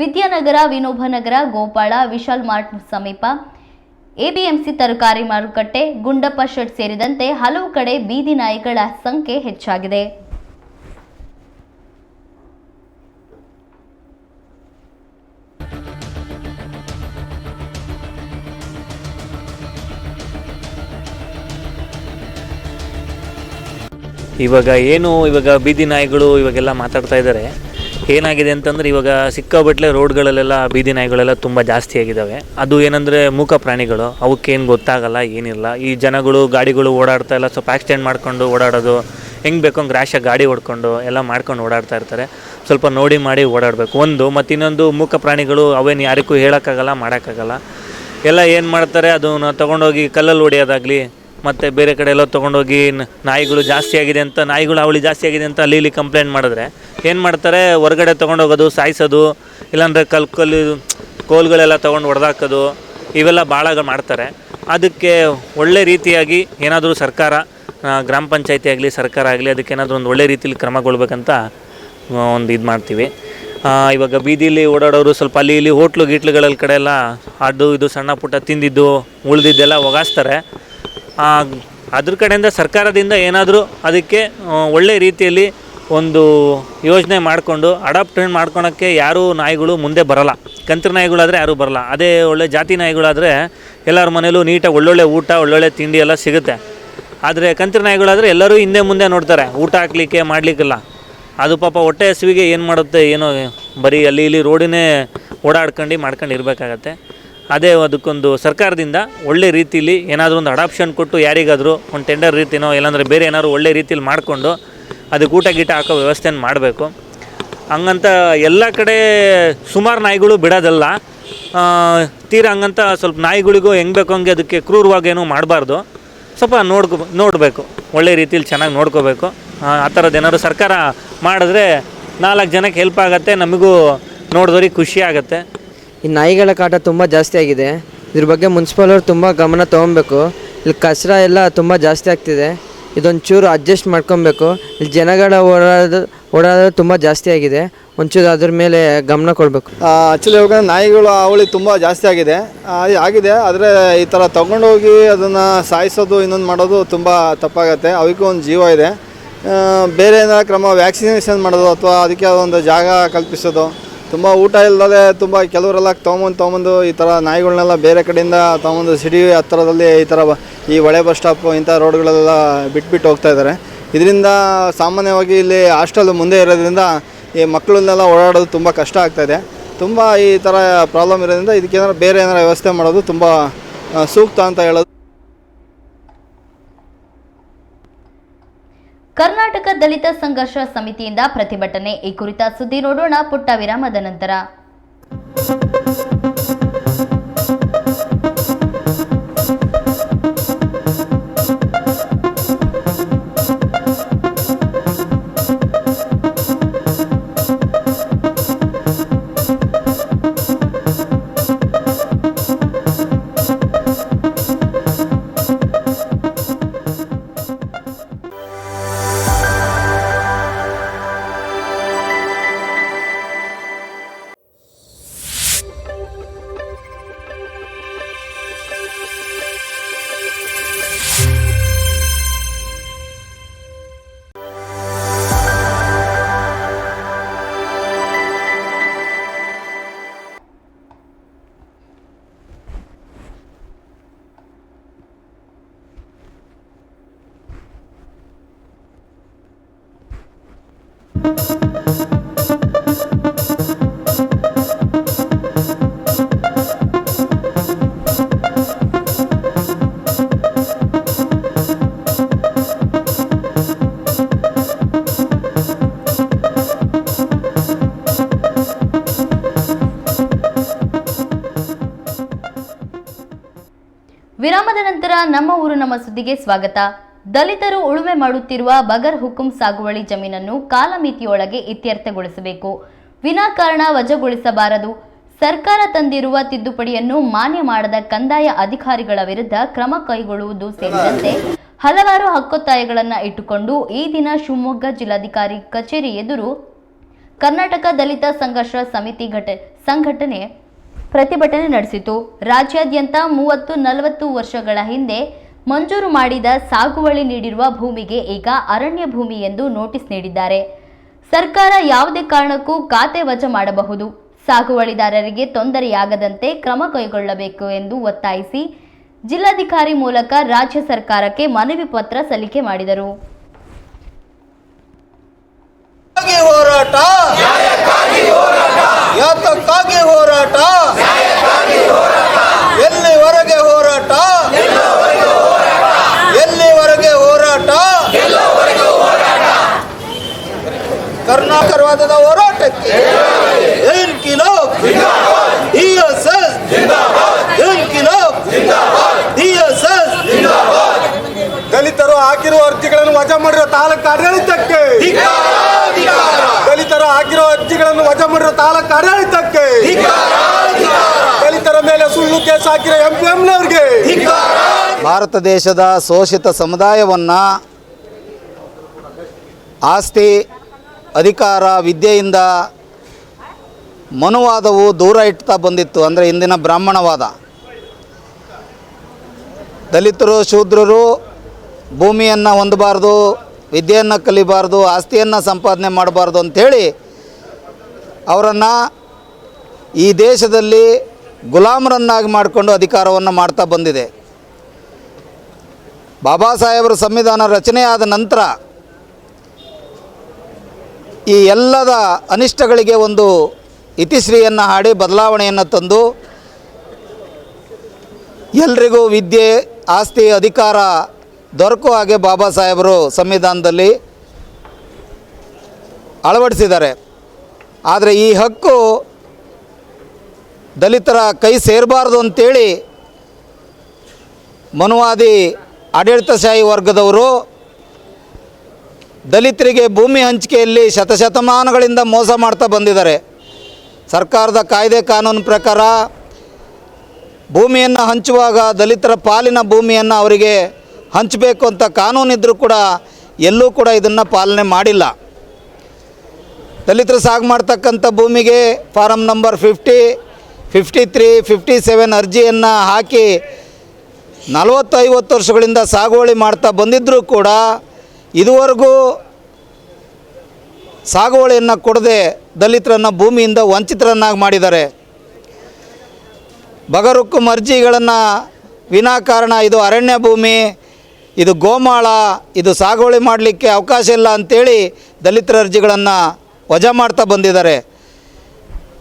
ವಿದ್ಯಾನಗರ, ವಿನೋಬನಗರ, ಗೋಪಾಳ, ವಿಶಾಲ್ ಮಾರ್ಟ್ ಸಮೀಪ, ABMC ತರಕಾರಿ ಮಾರುಕಟ್ಟೆ, ಗುಂಡಪ್ಪ ಶೆಡ್ ಸೇರಿದಂತೆ ಹಲವು ಕಡೆ ಬೀದಿ ನಾಯಿಗಳ ಸಂಖ್ಯೆ ಹೆಚ್ಚಾಗಿದೆ. ಇವಾಗ ಬೀದಿ ನಾಯಿಗಳು ಇವಾಗೆಲ್ಲ ಮಾತಾಡ್ತಾ ಇದ್ದಾರೆ. ಏನಾಗಿದೆ ಅಂತಂದರೆ ಇವಾಗ ಸಿಕ್ಕಾಬಟ್ಲೆ ರೋಡ್ಗಳಲ್ಲೆಲ್ಲ ಬೀದಿ ನಾಯಿಗಳೆಲ್ಲ ತುಂಬ ಜಾಸ್ತಿ ಆಗಿದ್ದಾವೆ. ಅದು ಏನಂದರೆ ಮೂಕ ಪ್ರಾಣಿಗಳು, ಅವಕ್ಕೇನು ಗೊತ್ತಾಗಲ್ಲ, ಏನಿಲ್ಲ. ಈ ಜನಗಳು ಗಾಡಿಗಳು ಓಡಾಡ್ತಾ ಇಲ್ಲ, ಸ್ವಲ್ಪ ಆಕ್ಸಿಡೆಂಟ್ ಮಾಡ್ಕೊಂಡು ಓಡಾಡೋದು, ಹೆಂಗೆ ಬೇಕೋ ಹಂಗೆ ರ್ಯಾಶಾಗಿ ಗಾಡಿ ಹೊಡ್ಕೊಂಡು ಎಲ್ಲ ಮಾಡ್ಕೊಂಡು ಓಡಾಡ್ತಾ ಇರ್ತಾರೆ. ಸ್ವಲ್ಪ ನೋಡಿ ಮಾಡಿ ಓಡಾಡಬೇಕು. ಮತ್ತು ಇನ್ನೊಂದು ಮೂಕ ಪ್ರಾಣಿಗಳು ಅವೇನು ಯಾರಿಗೂ ಹೇಳೋಕ್ಕಾಗಲ್ಲ, ಮಾಡೋಕ್ಕಾಗಲ್ಲ. ಎಲ್ಲ ಏನು ಮಾಡ್ತಾರೆ, ಅದನ್ನು ತೊಗೊಂಡೋಗಿ ಕಲ್ಲಲ್ಲಿ ಹೊಡೆಯೋದಾಗಲಿ, ಮತ್ತು ಬೇರೆ ಕಡೆ ಎಲ್ಲೋ ತೊಗೊಂಡೋಗಿ ನಾಯಿಗಳು ಜಾಸ್ತಿ ಆಗಿದೆ ಅಂತ, ನಾಯಿಗಳು ಅವಳಿ ಜಾಸ್ತಿ ಆಗಿದೆ ಅಂತ ಅಲ್ಲಿ ಇಲ್ಲಿ ಕಂಪ್ಲೇಂಟ್ ಮಾಡಿದ್ರೆ ಏನು ಮಾಡ್ತಾರೆ, ಹೊರಗಡೆ ತೊಗೊಂಡೋಗೋದು, ಸಾಯಿಸೋದು, ಇಲ್ಲಾಂದರೆ ಕೋಲ್ಗಳೆಲ್ಲ ತೊಗೊಂಡು ಹೊಡೆದಾಕೋದು, ಇವೆಲ್ಲ ಭಾಳ ಮಾಡ್ತಾರೆ. ಅದಕ್ಕೆ ಒಳ್ಳೆ ರೀತಿಯಾಗಿ ಏನಾದರೂ ಸರ್ಕಾರ, ಗ್ರಾಮ ಪಂಚಾಯತಿ ಆಗಲಿ ಸರ್ಕಾರ ಆಗಲಿ ಅದಕ್ಕೇನಾದರೂ ಒಂದು ಒಳ್ಳೆ ರೀತಿಯಲ್ಲಿ ಕ್ರಮಗೊಳ್ಬೇಕಂತ ಒಂದು ಇದು ಮಾಡ್ತೀವಿ. ಇವಾಗ ಬೀದಿಲಿ ಓಡಾಡೋರು ಸ್ವಲ್ಪ ಅಲ್ಲಿ ಇಲ್ಲಿ ಹೋಟ್ಲು ಗೀಟ್ಲುಗಳ ಕಡೆ ಎಲ್ಲ ಅದು ಇದು ಸಣ್ಣ ಪುಟ್ಟ ತಿಂದಿದ್ದು ಉಳಿದಿದ್ದೆಲ್ಲ ಒಗಾಸ್ತಾರೆ. ಅದ್ರ ಕಡೆಯಿಂದ ಸರ್ಕಾರದಿಂದ ಏನಾದರೂ ಅದಕ್ಕೆ ಒಳ್ಳೆ ರೀತಿಯಲ್ಲಿ ಒಂದು ಯೋಜನೆ ಮಾಡಿಕೊಂಡು ಅಡಾಪ್ಟ್ ಮಾಡ್ಕೊಳಕ್ಕೆ ಯಾರೂ ನಾಯಿಗಳು ಮುಂದೆ ಬರೋಲ್ಲ. ಕಂತ್ರಿ ನಾಯಿಗಳಾದರೆ ಯಾರೂ ಬರೋಲ್ಲ. ಅದೇ ಒಳ್ಳೆ ಜಾತಿ ನಾಯಿಗಳಾದರೆ ಎಲ್ಲರ ಮನೇಲೂ ನೀಟಾಗಿ ಒಳ್ಳೊಳ್ಳೆ ಊಟ ಒಳ್ಳೊಳ್ಳೆ ತಿಂಡಿ ಎಲ್ಲ ಸಿಗುತ್ತೆ. ಆದರೆ ಕಂತ್ರಿ ನಾಯಿಗಳಾದರೆ ಎಲ್ಲರೂ ಹಿಂದೆ ಮುಂದೆ ನೋಡ್ತಾರೆ, ಊಟ ಹಾಕ್ಲಿಕ್ಕೆ ಮಾಡಲಿಕ್ಕಿಲ್ಲ. ಅದು ಪಾಪ ಹೊಟ್ಟೆ ಹಸಿವಿಗೆ ಏನು ಮಾಡುತ್ತೆ ಏನೋ, ಬರೀ ಅಲ್ಲಿ ಇಲ್ಲಿ ರೋಡಿನೇ ಮಾಡ್ಕೊಂಡು ಇರಬೇಕಾಗತ್ತೆ. ಅದೇ ಅದಕ್ಕೊಂದು ಸರ್ಕಾರದಿಂದ ಒಳ್ಳೆ ರೀತಿಲಿ ಏನಾದರೂ ಒಂದು ಅಡಾಪ್ಷನ್ ಕೊಟ್ಟು ಯಾರಿಗಾದರೂ ಒಂದು ಟೆಂಡರ್ ರೀತಿನೋ ಇಲ್ಲಾಂದರೆ ಬೇರೆ ಏನಾದ್ರು ಒಳ್ಳೆ ರೀತಿಲಿ ಮಾಡಿಕೊಂಡು ಅದಕ್ಕೆ ಊಟ ಗೀಟ ಹಾಕೋ ವ್ಯವಸ್ಥೆನ ಮಾಡಬೇಕು. ಹಂಗಂತ ಎಲ್ಲ ಕಡೆ ಸುಮಾರು ನಾಯಿಗಳು ಬಿಡೋದಲ್ಲ, ತೀರಾ ಹಂಗಂತ ಸ್ವಲ್ಪ ನಾಯಿಗಳಿಗೂ ಹೆಂಗೆ ಬೇಕು ಹಂಗೆ ಅದಕ್ಕೆ ಕ್ರೂರವಾಗೇನೂ ಮಾಡಬಾರ್ದು. ಸ್ವಲ್ಪ ನೋಡಬೇಕು, ಒಳ್ಳೆ ರೀತಿಲಿ ಚೆನ್ನಾಗಿ ನೋಡ್ಕೋಬೇಕು. ಆ ಥರದ್ದು ಏನಾದ್ರು ಸರ್ಕಾರ ಮಾಡಿದ್ರೆ 4 ಜನಕ್ಕೆ ಹೆಲ್ಪ್ ಆಗುತ್ತೆ, ನಮಗೂ ನೋಡಿದವ್ರಿಗೆ ಖುಷಿ ಆಗುತ್ತೆ. ಈ ನಾಯಿಗಳ ಕಾಟ ತುಂಬ ಜಾಸ್ತಿ ಆಗಿದೆ. ಇದ್ರ ಬಗ್ಗೆ ಮುನ್ಸಿಪಲ್ ಅವರು ತುಂಬ ಗಮನ ತೊಗೊಬೇಕು. ಇಲ್ಲಿ ಕಸರ ಎಲ್ಲ ತುಂಬ ಜಾಸ್ತಿ ಆಗ್ತಿದೆ, ಇದೊಂದು ಚೂರು ಅಡ್ಜಸ್ಟ್ ಮಾಡ್ಕೊಬೇಕು. ಇಲ್ಲಿ ಜನಗಳ ಓಡಾಡೋದು ತುಂಬ ಜಾಸ್ತಿ ಆಗಿದೆ, ಒಂಚೂರು ಅದ್ರ ಮೇಲೆ ಗಮನ ಕೊಡಬೇಕು. ಆ್ಯಕ್ಚುಲಿ ಇವಾಗ ನಾಯಿಗಳು ಅವಳಿ ತುಂಬ ಜಾಸ್ತಿ ಆಗಿದೆ, ಆದರೆ ಈ ಥರ ತೊಗೊಂಡೋಗಿ ಅದನ್ನು ಸಾಯಿಸೋದು ಇನ್ನೊಂದು ಮಾಡೋದು ತುಂಬ ತಪ್ಪಾಗತ್ತೆ. ಅವಕ್ಕೂ ಒಂದು ಜೀವ ಇದೆ. ಬೇರೆ ಏನಾರ ಕ್ರಮ, ವ್ಯಾಕ್ಸಿನೇಷನ್ ಮಾಡೋದು ಅಥವಾ ಅದಕ್ಕೆ ಒಂದು ಜಾಗ ಕಲ್ಪಿಸೋದು. ತುಂಬ ಊಟ ಇಲ್ಲದೆ ತುಂಬ ಕೆಲವರೆಲ್ಲ ತೊಗೊಂಬಂದು ಈ ಥರ ನಾಯಿಗಳನ್ನೆಲ್ಲ ಬೇರೆ ಕಡೆಯಿಂದ ತೊಗೊಂಬಂದು ಸಿಟಿ ಹತ್ತಿರದಲ್ಲಿ ಈ ಹೊಳೆ ಬಸ್ ಸ್ಟಾಪ್ ಇಂಥ ರೋಡ್ಗಳೆಲ್ಲ ಬಿಟ್ಬಿಟ್ಟು ಹೋಗ್ತಾ ಇದ್ದಾರೆ. ಇದರಿಂದ ಸಾಮಾನ್ಯವಾಗಿ ಇಲ್ಲಿ ಹಾಸ್ಟೆಲ್ ಮುಂದೆ ಇರೋದ್ರಿಂದ ಈ ಮಕ್ಕಳನ್ನೆಲ್ಲ ಓಡಾಡೋದು ತುಂಬ ಕಷ್ಟ ಆಗ್ತಾಯಿದೆ. ತುಂಬ ಈ ಥರ ಪ್ರಾಬ್ಲಮ್ ಇರೋದ್ರಿಂದ ಇದಕ್ಕೇನಾರು ಬೇರೆ ಏನಾರು ವ್ಯವಸ್ಥೆ ಮಾಡೋದು ತುಂಬ ಸೂಕ್ತ ಅಂತ ಹೇಳೋದು. ಕರ್ನಾಟಕ ದಲಿತ ಸಂಘರ್ಷ ಸಮಿತಿಯಿಂದ ಪ್ರತಿಭಟನೆ. ಈ ಕುರಿತ ಸುದ್ದಿ ನೋಡೋಣ ಪುಟ್ಟ ವಿರಾಮದ ನಂತರ. ವಿರಾಮದ ನಂತರ ನಮ್ಮ ಊರು ನಮ್ಮ ಸುದ್ದಿಗೆ ಸ್ವಾಗತ. ದಲಿತರು ಉಳುಮೆ ಮಾಡುತ್ತಿರುವ ಬಗರ್ ಹುಕುಂ ಸಾಗುವಳಿ ಜಮೀನನ್ನು ಕಾಲಮಿತಿಯೊಳಗೆ ಇತ್ಯರ್ಥಗೊಳಿಸಬೇಕು. ವಿನಾಕಾರಣ ವಜಾಗೊಳಿಸಬಾರದು. ಸರ್ಕಾರ ತಂದಿರುವ ತಿದ್ದುಪಡಿಯನ್ನು ಮಾನ್ಯ ಮಾಡದ ಕಂದಾಯ ಅಧಿಕಾರಿಗಳ ವಿರುದ್ಧ ಕ್ರಮ ಕೈಗೊಳ್ಳುವುದು ಸೇರಿದಂತೆ ಹಲವಾರು ಹಕ್ಕೊತ್ತಾಯಗಳನ್ನು ಇಟ್ಟುಕೊಂಡು ಈ ದಿನ ಶಿವಮೊಗ್ಗ ಜಿಲ್ಲಾಧಿಕಾರಿ ಕಚೇರಿ ಎದುರು ಕರ್ನಾಟಕ ದಲಿತ ಸಂಘರ್ಷ ಸಮಿತಿ ಸಂಘಟನೆ ಪ್ರತಿಭಟನೆ ನಡೆಸಿತು. ರಾಜ್ಯಾದ್ಯಂತ 30-40 ವರ್ಷಗಳ ಹಿಂದೆ ಮಂಜೂರು ಮಾಡಿದ ಸಾಗುವಳಿ ನೀಡಿರುವ ಭೂಮಿಗೆ ಈಗ ಅರಣ್ಯ ಭೂಮಿ ಎಂದು ನೋಟಿಸ್ ನೀಡಿದ್ದಾರೆ. ಸರ್ಕಾರ ಯಾವುದೇ ಕಾರಣಕ್ಕೂ ಖಾತೆ ವಜಾ ಮಾಡಬಹುದು. ಸಾಗುವಳಿದಾರರಿಗೆ ತೊಂದರೆಯಾಗದಂತೆ ಕ್ರಮ ಕೈಗೊಳ್ಳಬೇಕು ಎಂದು ಒತ್ತಾಯಿಸಿ ಜಿಲ್ಲಾಧಿಕಾರಿ ಮೂಲಕ ರಾಜ್ಯ ಸರ್ಕಾರಕ್ಕೆ ಮನವಿ ಪತ್ರ ಸಲ್ಲಿಕೆ ಮಾಡಿದರು. ಹೋರಾಟ ಯಾತಕ್ಕಾಗಿ ಹೋರಾಟ, ಎಲ್ಲಿವರೆಗೆ ಹೋರಾಟ, ಎಲ್ಲಿವರೆಗೆ ಹೋರಾಟ, ಕರ್ನಾಟಕವಾದದ ಹೋರಾಟಕ್ಕೆ ಇನ್ಕಿಲಾಬ್ DSS, ಇನ್ಕಿಲಾಬ್ DSS. ವಜಾ ಮಾಡಿರೋ ತಾಲೂಕು ಆಡಳಿತಕ್ಕೆ, ದಲಿತರ ಆಗಿರೋ ಅರ್ಜಿಗಳನ್ನು ವಜಾ ಮಾಡಿರೋ ತಾಲೂಕು ಆಡಳಿತಕ್ಕೆ, ದಲಿತರ ಮೇಲೆ ಸುಳ್ಳು ಕೇಸ್ ಹಾಕಿರೋ ಎಂಪಿಎಂನವ್ರಿಗೆ, ಭಾರತ ದೇಶದ ಶೋಷಿತ ಸಮುದಾಯವನ್ನು ಆಸ್ತಿ, ಅಧಿಕಾರ, ವಿದ್ಯೆಯಿಂದ ಮನುವಾದವು ದೂರ ಇಡ್ತಾ ಬಂದಿತ್ತು. ಅಂದರೆ ಇಂದಿನ ಬ್ರಾಹ್ಮಣವಾದ. ದಲಿತರು, ಶೂದ್ರರು ಭೂಮಿಯನ್ನು ಹೊಂದಬಾರ್ದು, ವಿದ್ಯೆಯನ್ನು ಕಲಿಬಾರ್ದು, ಆಸ್ತಿಯನ್ನು ಸಂಪಾದನೆ ಮಾಡಬಾರ್ದು ಅಂಥೇಳಿ ಅವರನ್ನು ಈ ದೇಶದಲ್ಲಿ ಗುಲಾಮರನ್ನಾಗಿ ಮಾಡಿಕೊಂಡು ಅಧಿಕಾರವನ್ನು ಮಾಡ್ತಾ ಬಂದಿದೆ. ಬಾಬಾ ಸಾಹೇಬರ ಸಂವಿಧಾನ ರಚನೆಯಾದ ನಂತರ ಈ ಎಲ್ಲದ ಅನಿಷ್ಟಗಳಿಗೆ ಒಂದು ಇತಿಶ್ರೀಯನ್ನು ಹಾಡಿ ಬದಲಾವಣೆಯನ್ನು ತಂದು ಎಲ್ರಿಗೂ ವಿದ್ಯೆ, ಆಸ್ತಿ, ಅಧಿಕಾರ ದೊರಕುವ ಹಾಗೆ ಬಾಬಾ ಸಾಹೇಬರು ಸಂವಿಧಾನದಲ್ಲಿ ಅಳವಡಿಸಿದ್ದಾರೆ. ಆದರೆ ಈ ಹಕ್ಕು ದಲಿತರ ಕೈ ಸೇರಬಾರ್ದು ಅಂತೇಳಿ ಮನುವಾದಿ ಆಡಳಿತಶಾಹಿ ವರ್ಗದವರು ದಲಿತರಿಗೆ ಭೂಮಿ ಹಂಚಿಕೆಯಲ್ಲಿ ಶತಶತಮಾನಗಳಿಂದ ಮೋಸ ಮಾಡ್ತಾ ಬಂದಿದ್ದಾರೆ. ಸರ್ಕಾರದ ಕಾಯ್ದೆ ಕಾನೂನು ಪ್ರಕಾರ ಭೂಮಿಯನ್ನು ಹಂಚುವಾಗ ದಲಿತರ ಪಾಲಿನ ಭೂಮಿಯನ್ನು ಅವರಿಗೆ ಹಂಚಬೇಕು ಅಂತ ಕಾನೂನಿದ್ದರೂ ಕೂಡ ಎಲ್ಲೂ ಕೂಡ ಇದನ್ನು ಪಾಲನೆ ಮಾಡಿಲ್ಲ. ದಲಿತರು ಸಾగు ಮಾಡ್ತಕ್ಕಂಥ ಭೂಮಿಗೆ ಫಾರಂ ನಂಬರ್ 50, 53, 57 ಅರ್ಜಿಯನ್ನು ಹಾಕಿ 40-50 ವರ್ಷಗಳಿಂದ ಸಾಗುವಳಿ ಮಾಡ್ತಾ ಬಂದಿದ್ದರೂ ಕೂಡ ಇದುವರೆಗೂ ಸಾಗುವಳಿಯನ್ನು ಕೊಡದೆ ದಲಿತರನ್ನು ಭೂಮಿಯಿಂದ ವಂಚಿತರನ್ನಾಗಿ ಮಾಡಿದ್ದಾರೆ. ಬಗರುಕ್ಕುಂ ಅರ್ಜಿಗಳನ್ನು ವಿನಾಕಾರಣ ಇದು ಅರಣ್ಯ ಭೂಮಿ, ಇದು ಗೋಮಾಳ, ಇದು ಸಾಗುವಳಿ ಮಾಡಲಿಕ್ಕೆ ಅವಕಾಶ ಇಲ್ಲ ಅಂಥೇಳಿ ದಲಿತರ ಅರ್ಜಿಗಳನ್ನು ವಜಾ ಮಾಡ್ತಾ ಬಂದಿದ್ದಾರೆ.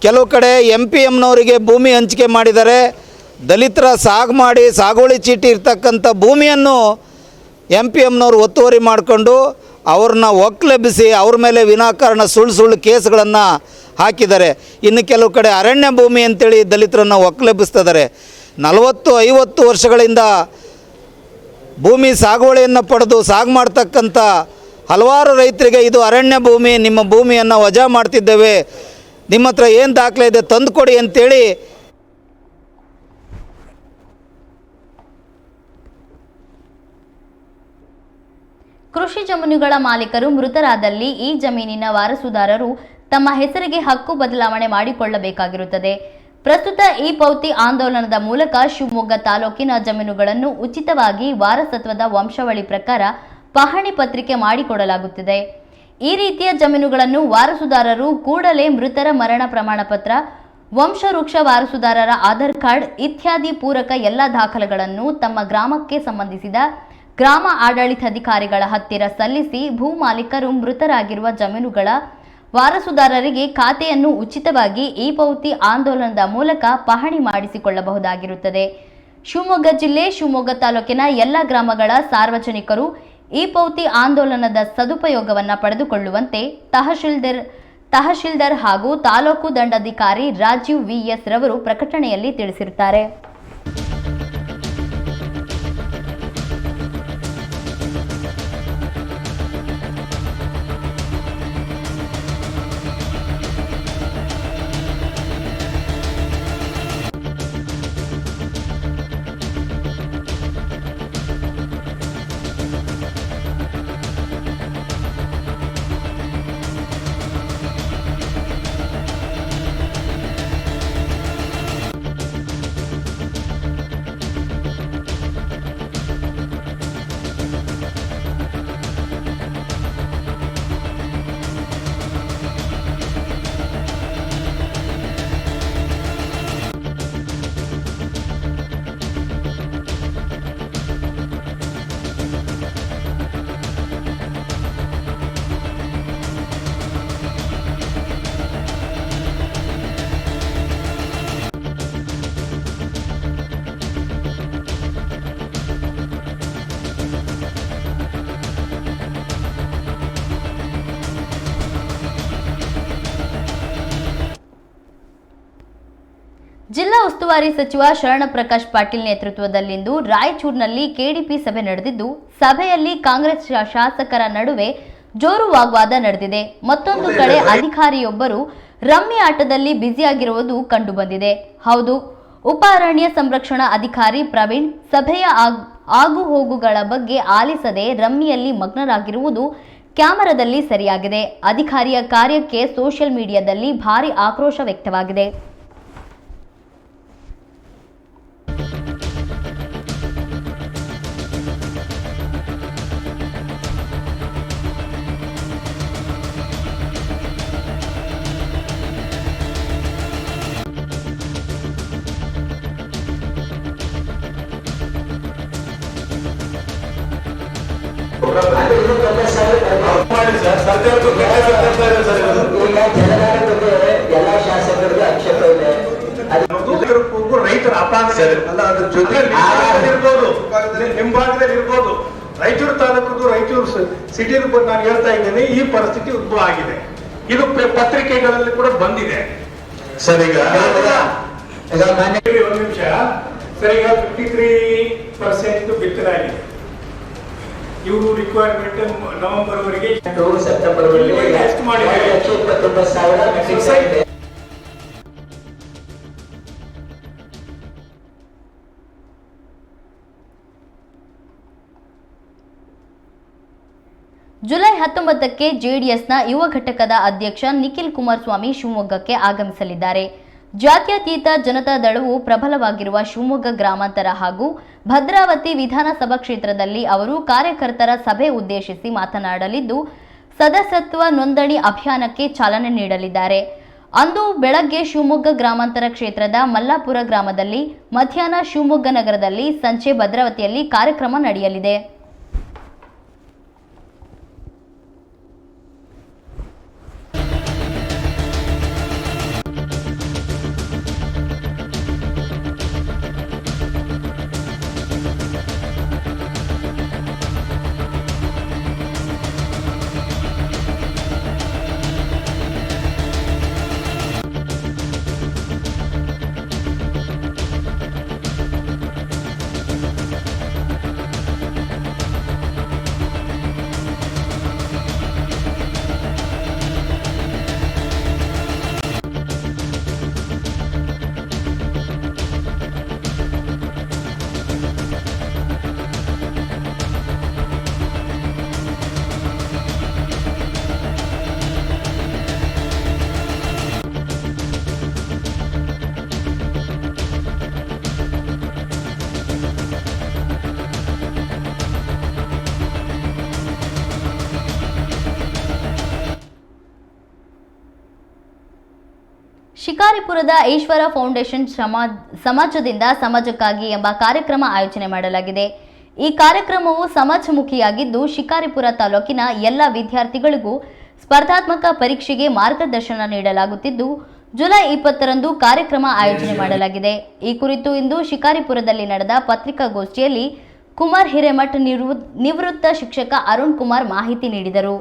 ಕೆಲವು ಕಡೆ MPMನವರಿಗೆ ಭೂಮಿ ಹಂಚಿಕೆ ಮಾಡಿದ್ದಾರೆ. ದಲಿತರ ಸಾగు ಮಾಡಿ ಸಾಗುವಳಿ ಚೀಟಿ ಇರ್ತಕ್ಕಂಥ ಭೂಮಿಯನ್ನು MPMನವರು ಒತ್ತುವರಿ ಮಾಡಿಕೊಂಡು ಅವ್ರನ್ನ ಒಕ್ಕಲೆಬ್ಬಿಸಿ ಅವ್ರ ಮೇಲೆ ವಿನಾಕಾರಣ ಸುಳ್ಳು ಕೇಸ್ಗಳನ್ನು ಹಾಕಿದ್ದಾರೆ. ಇನ್ನು ಕೆಲವು ಕಡೆ ಅರಣ್ಯ ಭೂಮಿ ಅಂತೇಳಿ ದಲಿತರನ್ನು ಒಕ್ಕಲೆಬ್ಬಿಸ್ತಿದ್ದಾರೆ. 40-50 ವರ್ಷಗಳಿಂದ ಭೂಮಿ ಸಾಗುವಳಿಯನ್ನು ಪಡೆದು ಸಾగు ಮಾಡ್ತಕ್ಕಂಥ ಹಲವಾರು ರೈತರಿಗೆ ಇದು ಅರಣ್ಯ ಭೂಮಿ, ನಿಮ್ಮ ಭೂಮಿಯನ್ನು ವಜಾ ಮಾಡ್ತಿದ್ದೇವೆ, ನಿಮ್ಮ ಹತ್ರ ಏನು ದಾಖಲೆ ಇದೆ ತಂದುಕೊಡಿ ಅಂತೇಳಿ ಕೃಷಿ ಜಮೀನುಗಳ ಮಾಲೀಕರು ಮೃತರಾದಲ್ಲಿ ಈ ಜಮೀನಿನ ವಾರಸುದಾರರು ತಮ್ಮ ಹೆಸರಿಗೆ ಹಕ್ಕು ಬದಲಾವಣೆ ಮಾಡಿಕೊಳ್ಳಬೇಕಾಗಿರುತ್ತದೆ. ಪ್ರಸ್ತುತ ಈ ಪೌತಿ ಆಂದೋಲನದ ಮೂಲಕ ಶಿವಮೊಗ್ಗ ತಾಲೂಕಿನ ಜಮೀನುಗಳನ್ನು ಉಚಿತವಾಗಿ ವಾರಸತ್ವದ ವಂಶಾವಳಿ ಪ್ರಕಾರ ಪಹಣಿ ಪತ್ರಿಕೆ ಮಾಡಿಕೊಡಲಾಗುತ್ತಿದೆ. ಈ ರೀತಿಯ ಜಮೀನುಗಳನ್ನು ವಾರಸುದಾರರು ಕೂಡಲೇ ಮೃತರ ಮರಣ ಪ್ರಮಾಣ ಪತ್ರ, ವಂಶವೃಕ್ಷ, ವಾರಸುದಾರರ ಆಧಾರ್ ಕಾರ್ಡ್ ಇತ್ಯಾದಿ ಪೂರಕ ಎಲ್ಲ ದಾಖಲೆಗಳನ್ನು ತಮ್ಮ ಗ್ರಾಮಕ್ಕೆ ಸಂಬಂಧಿಸಿದ ಗ್ರಾಮ ಆಡಳಿತಾಧಿಕಾರಿಗಳ ಹತ್ತಿರ ಸಲ್ಲಿಸಿ ಭೂ ಮಾಲೀಕರು ಮೃತರಾಗಿರುವ ಜಮೀನುಗಳ ವಾರಸುದಾರರಿಗೆ ಖಾತೆಯನ್ನು ಉಚಿತವಾಗಿ ಈ ಪೌತಿ ಆಂದೋಲನದ ಮೂಲಕ ಪಹಣಿ ಮಾಡಿಸಿಕೊಳ್ಳಬಹುದಾಗಿರುತ್ತದೆ. ಶಿವಮೊಗ್ಗ ಜಿಲ್ಲೆ ಶಿವಮೊಗ್ಗ ತಾಲೂಕಿನ ಎಲ್ಲ ಗ್ರಾಮಗಳ ಸಾರ್ವಜನಿಕರು ಈ ಪೌತಿ ಆಂದೋಲನದ ಸದುಪಯೋಗವನ್ನು ಪಡೆದುಕೊಳ್ಳುವಂತೆ ತಹಶೀಲ್ದಾರ್ ಹಾಗೂ ತಾಲೂಕು ದಂಡಾಧಿಕಾರಿ ರಾಜೀವ್ VS ರವರು ಪ್ರಕಟಣೆಯಲ್ಲಿ ತಿಳಿಸಿರುತ್ತಾರೆ. ಜಿಲ್ಲಾ ಉಸ್ತುವಾರಿ ಸಚಿವ ಶರಣಪ್ರಕಾಶ್ ಪಾಟೀಲ್ ನೇತೃತ್ವದಲ್ಲಿಂದು ರಾಯಚೂರಿನಲ್ಲಿ ಕೆಡಿಪಿ ಸಭೆ ನಡೆದಿದ್ದು, ಸಭೆಯಲ್ಲಿ ಕಾಂಗ್ರೆಸ್ ಶಾಸಕರ ನಡುವೆ ಜೋರು ವಾಗ್ವಾದ ನಡೆದಿದೆ. ಮತ್ತೊಂದು ಕಡೆ ಅಧಿಕಾರಿಯೊಬ್ಬರು ರಮ್ಮಿ ಆಟದಲ್ಲಿ ಬ್ಯುಸಿಯಾಗಿರುವುದು ಕಂಡುಬಂದಿದೆ. ಹೌದು, ಉಪ ಅರಣ್ಯ ಸಂರಕ್ಷಣಾ ಅಧಿಕಾರಿ ಪ್ರವೀಣ್ ಸಭೆಯ ಆಗುಹೋಗುಗಳ ಬಗ್ಗೆ ಆಲಿಸದೆ ರಮ್ಮಿಯಲ್ಲಿ ಮಗ್ನರಾಗಿರುವುದು ಕ್ಯಾಮೆರಾದಲ್ಲಿ ಸೆರೆಯಾಗಿದೆ. ಅಧಿಕಾರಿಯ ಕಾರ್ಯಕ್ಕೆ ಸೋಷಿಯಲ್ ಮೀಡಿಯಾದಲ್ಲಿ ಭಾರಿ ಆಕ್ರೋಶ ವ್ಯಕ್ತವಾಗಿದೆ. ರೈತರ ಅಪಾಂತರ ಅಲ್ಲ, ಅದ್ರ ಜೊತೆ ನಿಮ್ಮ ಭಾಗದಲ್ಲಿ ಇರ್ಬೋದು. ರಾಯಚೂರು ತಾಲೂಕು ರಾಯಚೂರು ಸಿಟಿದು ನಾನು ಹೇಳ್ತಾ ಇದ್ದೇನೆ, ಈ ಪರಿಸ್ಥಿತಿ ಉದ್ಭವ ಆಗಿದೆ. ಇದು ಪತ್ರಿಕೆಗಳಲ್ಲಿ ಕೂಡ ಬಂದಿದೆ. ಸರ್ ಈಗ ಒಂದು ನಿಮಿಷ ಸರ್, ಈಗ 53% ಬಿತ್ತನೆ ಆಗಿದೆ. ಇವರು ರಿಕ್ವೈರ್ಮೆಂಟ್ ನವೆಂಬರ್ ವರೆಗೆ, ಸೆಪ್ಟೆಂಬರ್ ಎಷ್ಟು ಮಾಡಿದ್ದಾರೆ? ಜುಲೈ 19ಕ್ಕೆ ಜೆಡಿಎಸ್ನ ಯುವ ಘಟಕದ ಅಧ್ಯಕ್ಷ ನಿಖಿಲ್ ಕುಮಾರಸ್ವಾಮಿ ಶಿವಮೊಗ್ಗಕ್ಕೆ ಆಗಮಿಸಲಿದ್ದಾರೆ. ಜಾತ್ಯತೀತ ಜನತಾ ದಳವು ಪ್ರಬಲವಾಗಿರುವ ಶಿವಮೊಗ್ಗ ಗ್ರಾಮಾಂತರ ಹಾಗೂ ಭದ್ರಾವತಿ ವಿಧಾನಸಭಾ ಕ್ಷೇತ್ರದಲ್ಲಿ ಅವರು ಕಾರ್ಯಕರ್ತರ ಸಭೆ ಉದ್ದೇಶಿಸಿ ಮಾತನಾಡಲಿದ್ದು, ಸದಸ್ಯತ್ವ ನೋಂದಣಿ ಅಭಿಯಾನಕ್ಕೆ ಚಾಲನೆ ನೀಡಲಿದ್ದಾರೆ. ಅಂದು ಬೆಳಗ್ಗೆ ಶಿವಮೊಗ್ಗ ಗ್ರಾಮಾಂತರ ಕ್ಷೇತ್ರದ ಮಲ್ಲಾಪುರ ಗ್ರಾಮದಲ್ಲಿ, ಮಧ್ಯಾಹ್ನ ಶಿವಮೊಗ್ಗ ನಗರದಲ್ಲಿ, ಸಂಜೆ ಭದ್ರಾವತಿಯಲ್ಲಿ ಕಾರ್ಯಕ್ರಮ ನಡೆಯಲಿದೆ. ಶಿಕಾರಿಪುರದ ಈಶ್ವರ ಫೌಂಡೇಶನ್ ಸಮಾಜದಿಂದ ಸಮಾಜಕ್ಕಾಗಿ ಎಂಬ ಕಾರ್ಯಕ್ರಮ ಆಯೋಜನೆ ಮಾಡಲಾಗಿದೆ. ಈ ಕಾರ್ಯಕ್ರಮವು ಸಮಾಜಮುಖಿಯಾಗಿದ್ದು, ಶಿಕಾರಿಪುರ ತಾಲೂಕಿನ ಎಲ್ಲ ವಿದ್ಯಾರ್ಥಿಗಳಿಗೂ ಸ್ಪರ್ಧಾತ್ಮಕ ಪರೀಕ್ಷೆಗೆ ಮಾರ್ಗದರ್ಶನ ನೀಡಲಾಗುತ್ತಿದ್ದು, ಜುಲೈ 20ರಂದು ಕಾರ್ಯಕ್ರಮ ಆಯೋಜನೆ ಮಾಡಲಾಗಿದೆ. ಈ ಕುರಿತು ಇಂದು ಶಿಕಾರಿಪುರದಲ್ಲಿ ನಡೆದ ಪತ್ರಿಕಾಗೋಷ್ಠಿಯಲ್ಲಿ ಕುಮಾರ್ ಹಿರೇಮಠ್ ನಿವೃತ್ತ ಶಿಕ್ಷಕ ಅರುಣ್ ಕುಮಾರ್ ಮಾಹಿತಿ ನೀಡಿದರು.